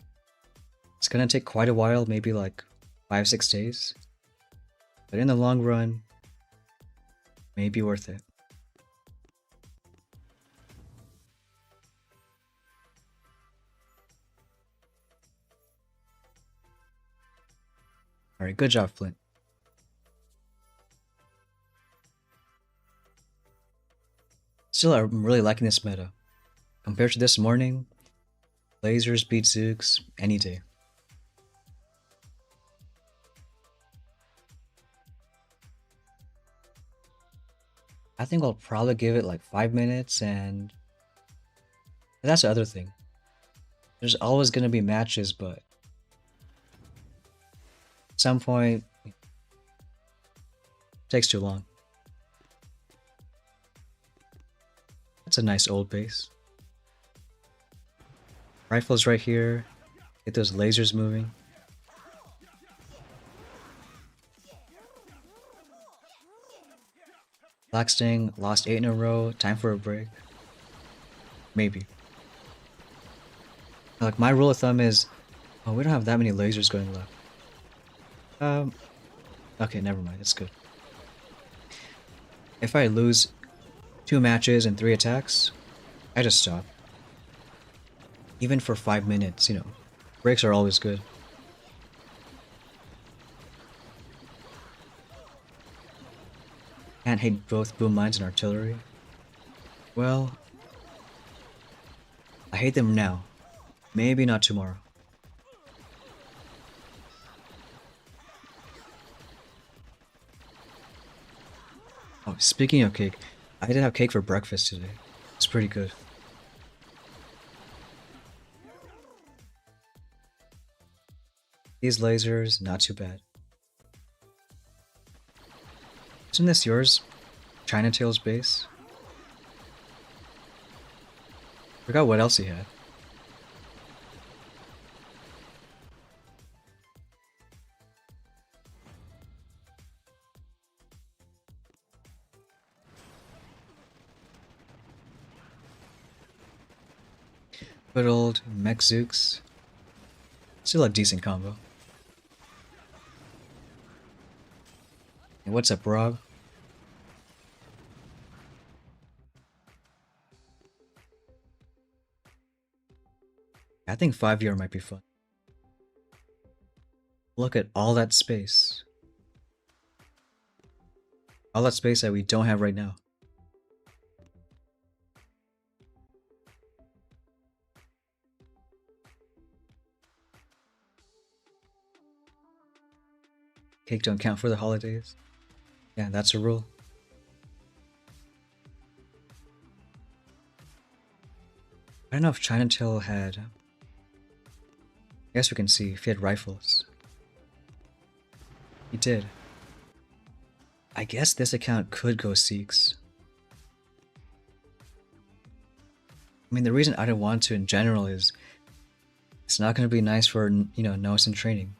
It's gonna take quite a while, maybe like 5-6 days. But in the long run, maybe worth it. Alright, good job, Flint. Still, I'm really liking this meta. Compared to this morning, lasers beat Zooks any day. I think I'll probably give it like 5 minutes, and that's the other thing. There's always going to be matches, but at some point, it takes too long. That's a nice old base. Rifles right here. Get those lasers moving. Black Sting lost 8 in a row. Time for a break. Maybe. Like, my rule of thumb is, oh, we don't have that many lasers going left. Okay, never mind. That's good. If I lose 2 matches and 3 attacks, I just stop. Even for 5 minutes, breaks are always good. Can't hate both boom mines and artillery. Well, I hate them now. Maybe not tomorrow. Oh, speaking of cake, I did have cake for breakfast today. It's pretty good. These lasers, not too bad. Isn't this yours? Chinatail's base? Forgot what else he had. Good old Mech Zooks. Still a decent combo. Hey, what's up, Rob? I think 5-year might be fun. Look at all that space. All that space that we don't have right now. Cake don't count for the holidays. Yeah, that's a rule. I don't know if Chinatail had... I guess we can see if he had rifles. He did. I guess this account could go Seeks. I mean, the reason I don't want to in general is it's not going to be nice for, Noce in training.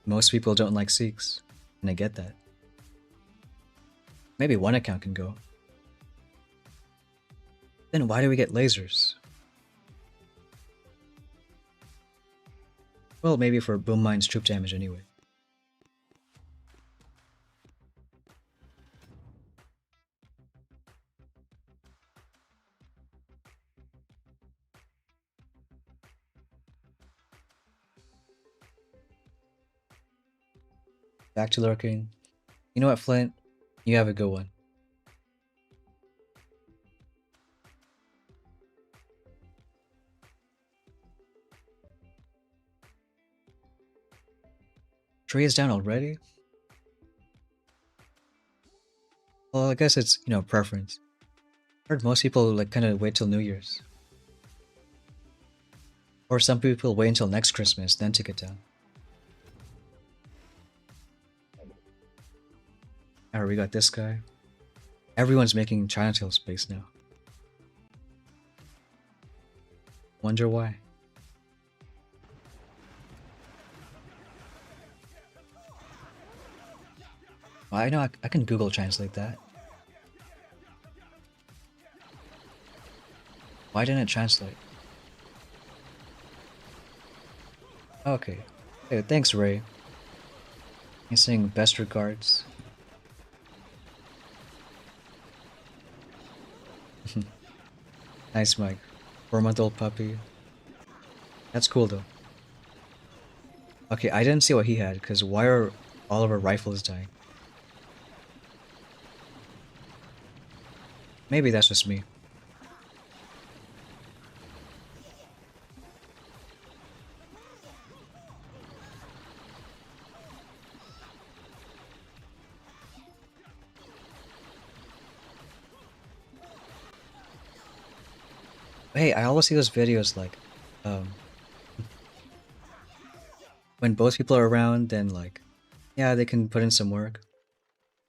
Most people don't like Seeks, and I get that. Maybe one account can go. Then why do we get lasers? Well, maybe for Boom Mine's troop damage anyway. Back to lurking. You know what, Flint? You have a good one. Tree is down already? Well, I guess it's, preference. I heard most people like kind of wait till New Year's. Or some people wait until next Christmas, then to get down. Alright, we got this guy. Everyone's making Chinatown space now. Wonder why. Well, I know I can Google translate that. Why didn't it translate? Okay. Hey, thanks, Ray. He's saying best regards. Nice, Mike. 4-month-old puppy. That's cool, though. Okay, I didn't see what he had, because why are all of our rifles dying? Maybe that's just me. Hey, I always see those videos like, um, when both people are around, then like, yeah, they can put in some work.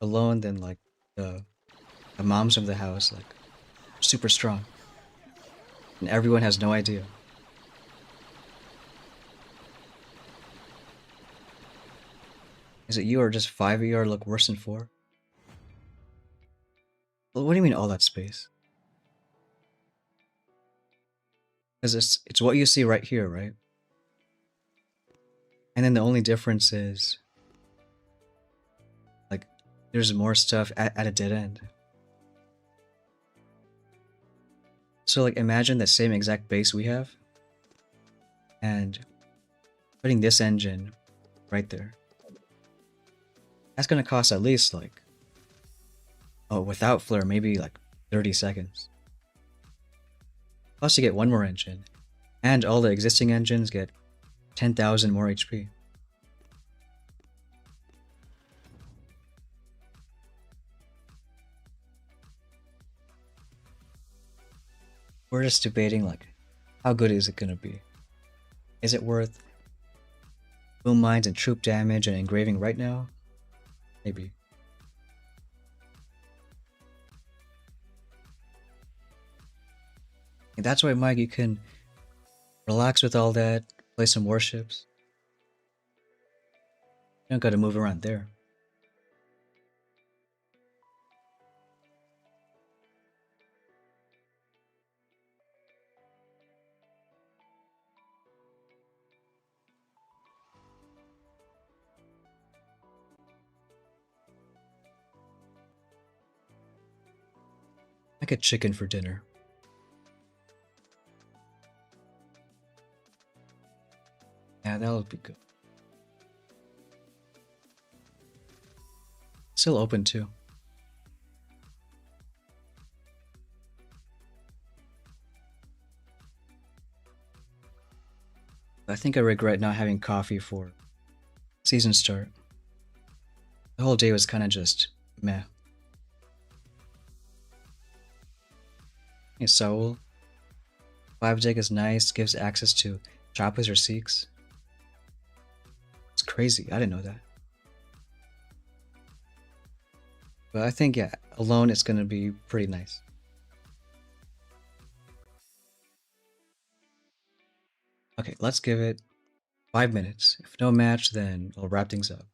Alone, then like, the moms of the house, like, super strong. And everyone has no idea. Is it you or just 5 of you look worse than 4? Well, what do you mean all that space? Because it's what you see right here, right? And then the only difference is, like, there's more stuff at a dead end. So like, imagine that same exact base we have, and putting this engine right there. That's gonna cost at least like, oh, without flare, maybe like 30 seconds. Plus you get one more engine, and all the existing engines get 10,000 more HP. We're just debating like, how good is it gonna be? Is it worth boom mines and troop damage and engraving right now? Maybe. And that's why, Mike, you can relax with all that, play some warships. You don't gotta move around there. I get chicken for dinner. Yeah, that'll be good. Still open too. I think I regret not having coffee for season start. The whole day was kind of just meh. Hey, Saul. 5 is nice, gives access to choppas or Sikhs. It's crazy, I didn't know that. But I think, yeah, alone it's gonna be pretty nice. Okay, let's give it 5 minutes. If no match, then I'll wrap things up.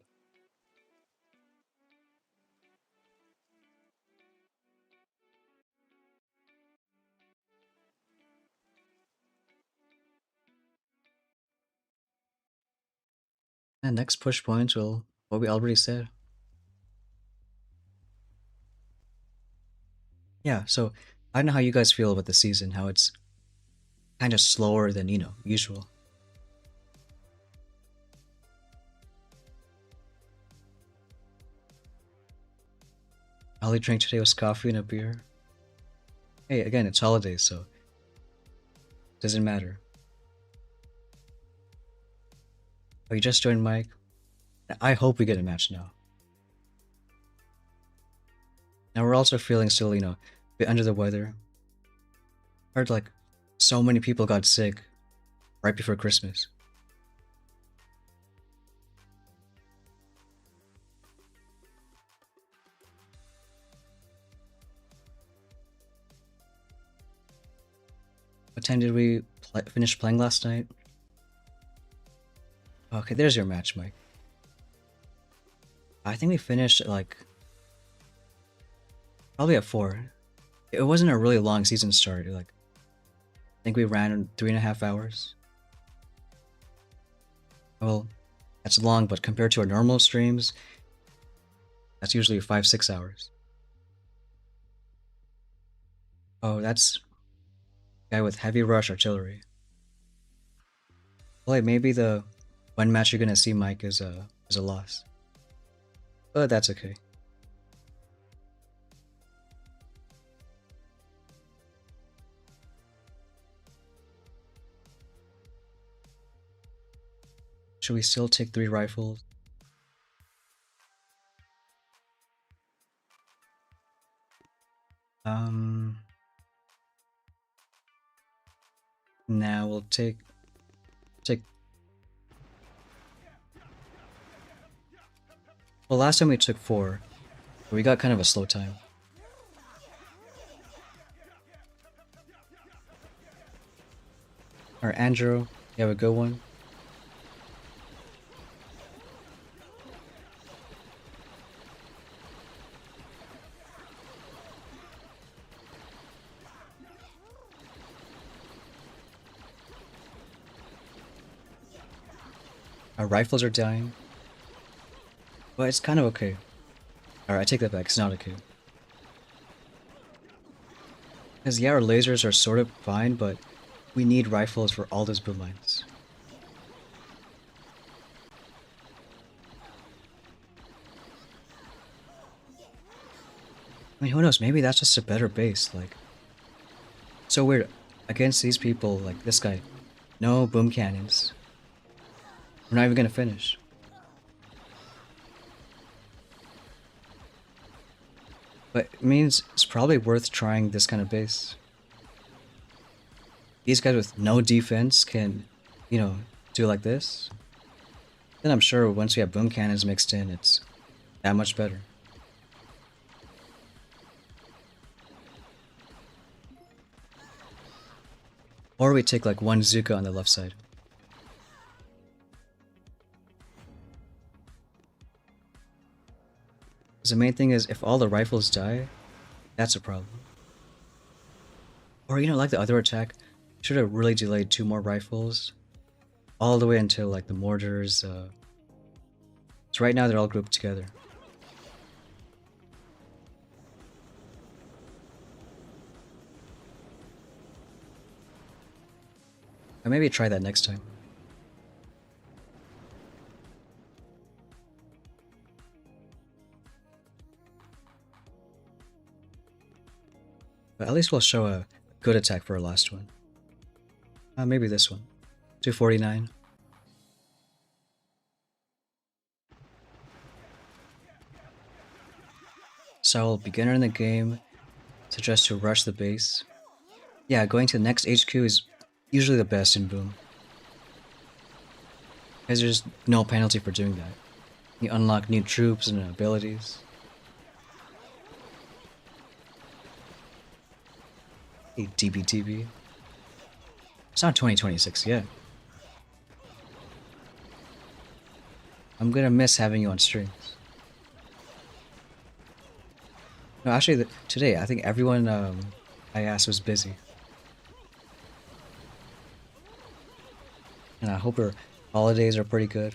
And next push points will what we already said. Yeah, so I don't know how you guys feel about the season, how it's kind of slower than, usual. All I drank today was coffee and a beer. Hey, again, it's holidays, so it doesn't matter. Oh, you just joined, Mike? I hope we get a match now. Now we're also feeling still, a bit under the weather. Heard like so many people got sick right before Christmas. What time did we finish playing last night? Okay, there's your match, Mike. I think we finished at like probably at 4. It wasn't a really long season start. Like I think we ran 3.5 hours. Well, that's long, but compared to our normal streams, that's usually 5-6 hours. Oh, that's guy with heavy rush artillery. Well, like maybe the one match you're gonna see, Mike, is a loss. But that's okay. Should we still take 3 rifles? Now we'll take. Well, last time we took 4, but we got kind of a slow time. Alright, Andrew, you have a good one. Our rifles are dying. But it's kind of okay. Alright, I take that back, it's not okay. Because yeah, our lasers are sort of fine, but we need rifles for all those boom mines. I mean, who knows, maybe that's just a better base, like... So weird, against these people, like this guy, no boom cannons. We're not even gonna finish. But it means it's probably worth trying this kind of base. These guys with no defense can, do like this. Then I'm sure once we have boom cannons mixed in, it's that much better. Or we take like 1 Zuka on the left side. Because the main thing is, if all the rifles die, that's a problem. Or, like the other attack, should have really delayed 2 more rifles. All the way until, like, the mortars, So right now they're all grouped together. Or maybe try that next time. But at least we'll show a good attack for our last one. Maybe this one. 249. So, beginner in the game, suggest to rush the base. Yeah, going to the next HQ is usually the best in Boom. Because there's no penalty for doing that. You unlock new troops and abilities. Hey, DBTB. It's not 2026 yet. I'm gonna miss having you on streams. No, actually, today, I think everyone I asked was busy. And I hope our holidays are pretty good.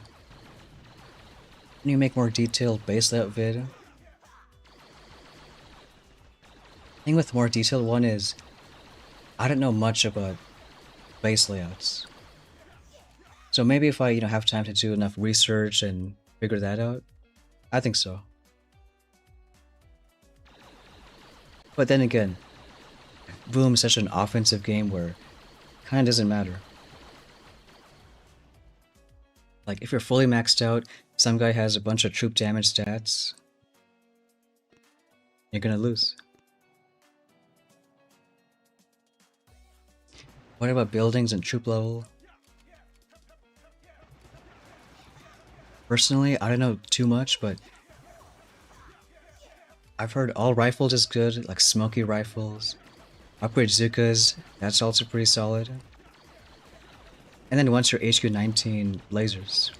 Can you make more detailed base layout vid? Thing with more detailed one is I don't know much about base layouts. So maybe if I, have time to do enough research and figure that out, I think so. But then again, Boom is such an offensive game where it kinda doesn't matter. Like, if you're fully maxed out, some guy has a bunch of troop damage stats, you're gonna lose. What about buildings and troop level? Personally, I don't know too much, but I've heard all rifles is good, like smoky rifles. Upgrade Zukas, that's also pretty solid. And then once you're HQ 19, lasers.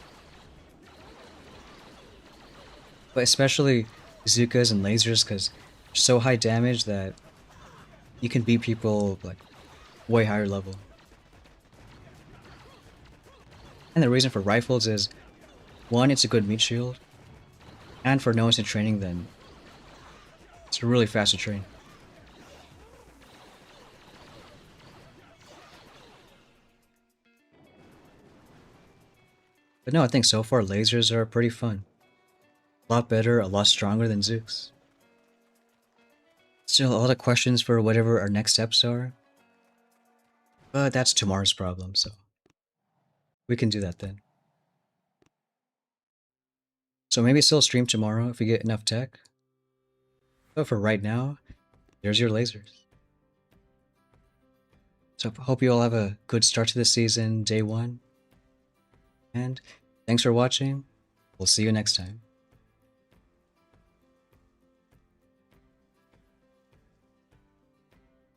But especially Zukas and lasers, because they're so high damage that you can beat people like way higher level. And the reason for rifles is, one, it's a good meat shield, and for no one's in training, then it's really fast to train. But no, I think so far lasers are pretty fun. A lot better, a lot stronger than Zooks. Still a lot of questions for whatever our next steps are. But that's tomorrow's problem, so we can do that then. So maybe still stream tomorrow if we get enough tech. But for right now, there's your lasers. So hope you all have a good start to the season, day 1. And thanks for watching. We'll see you next time.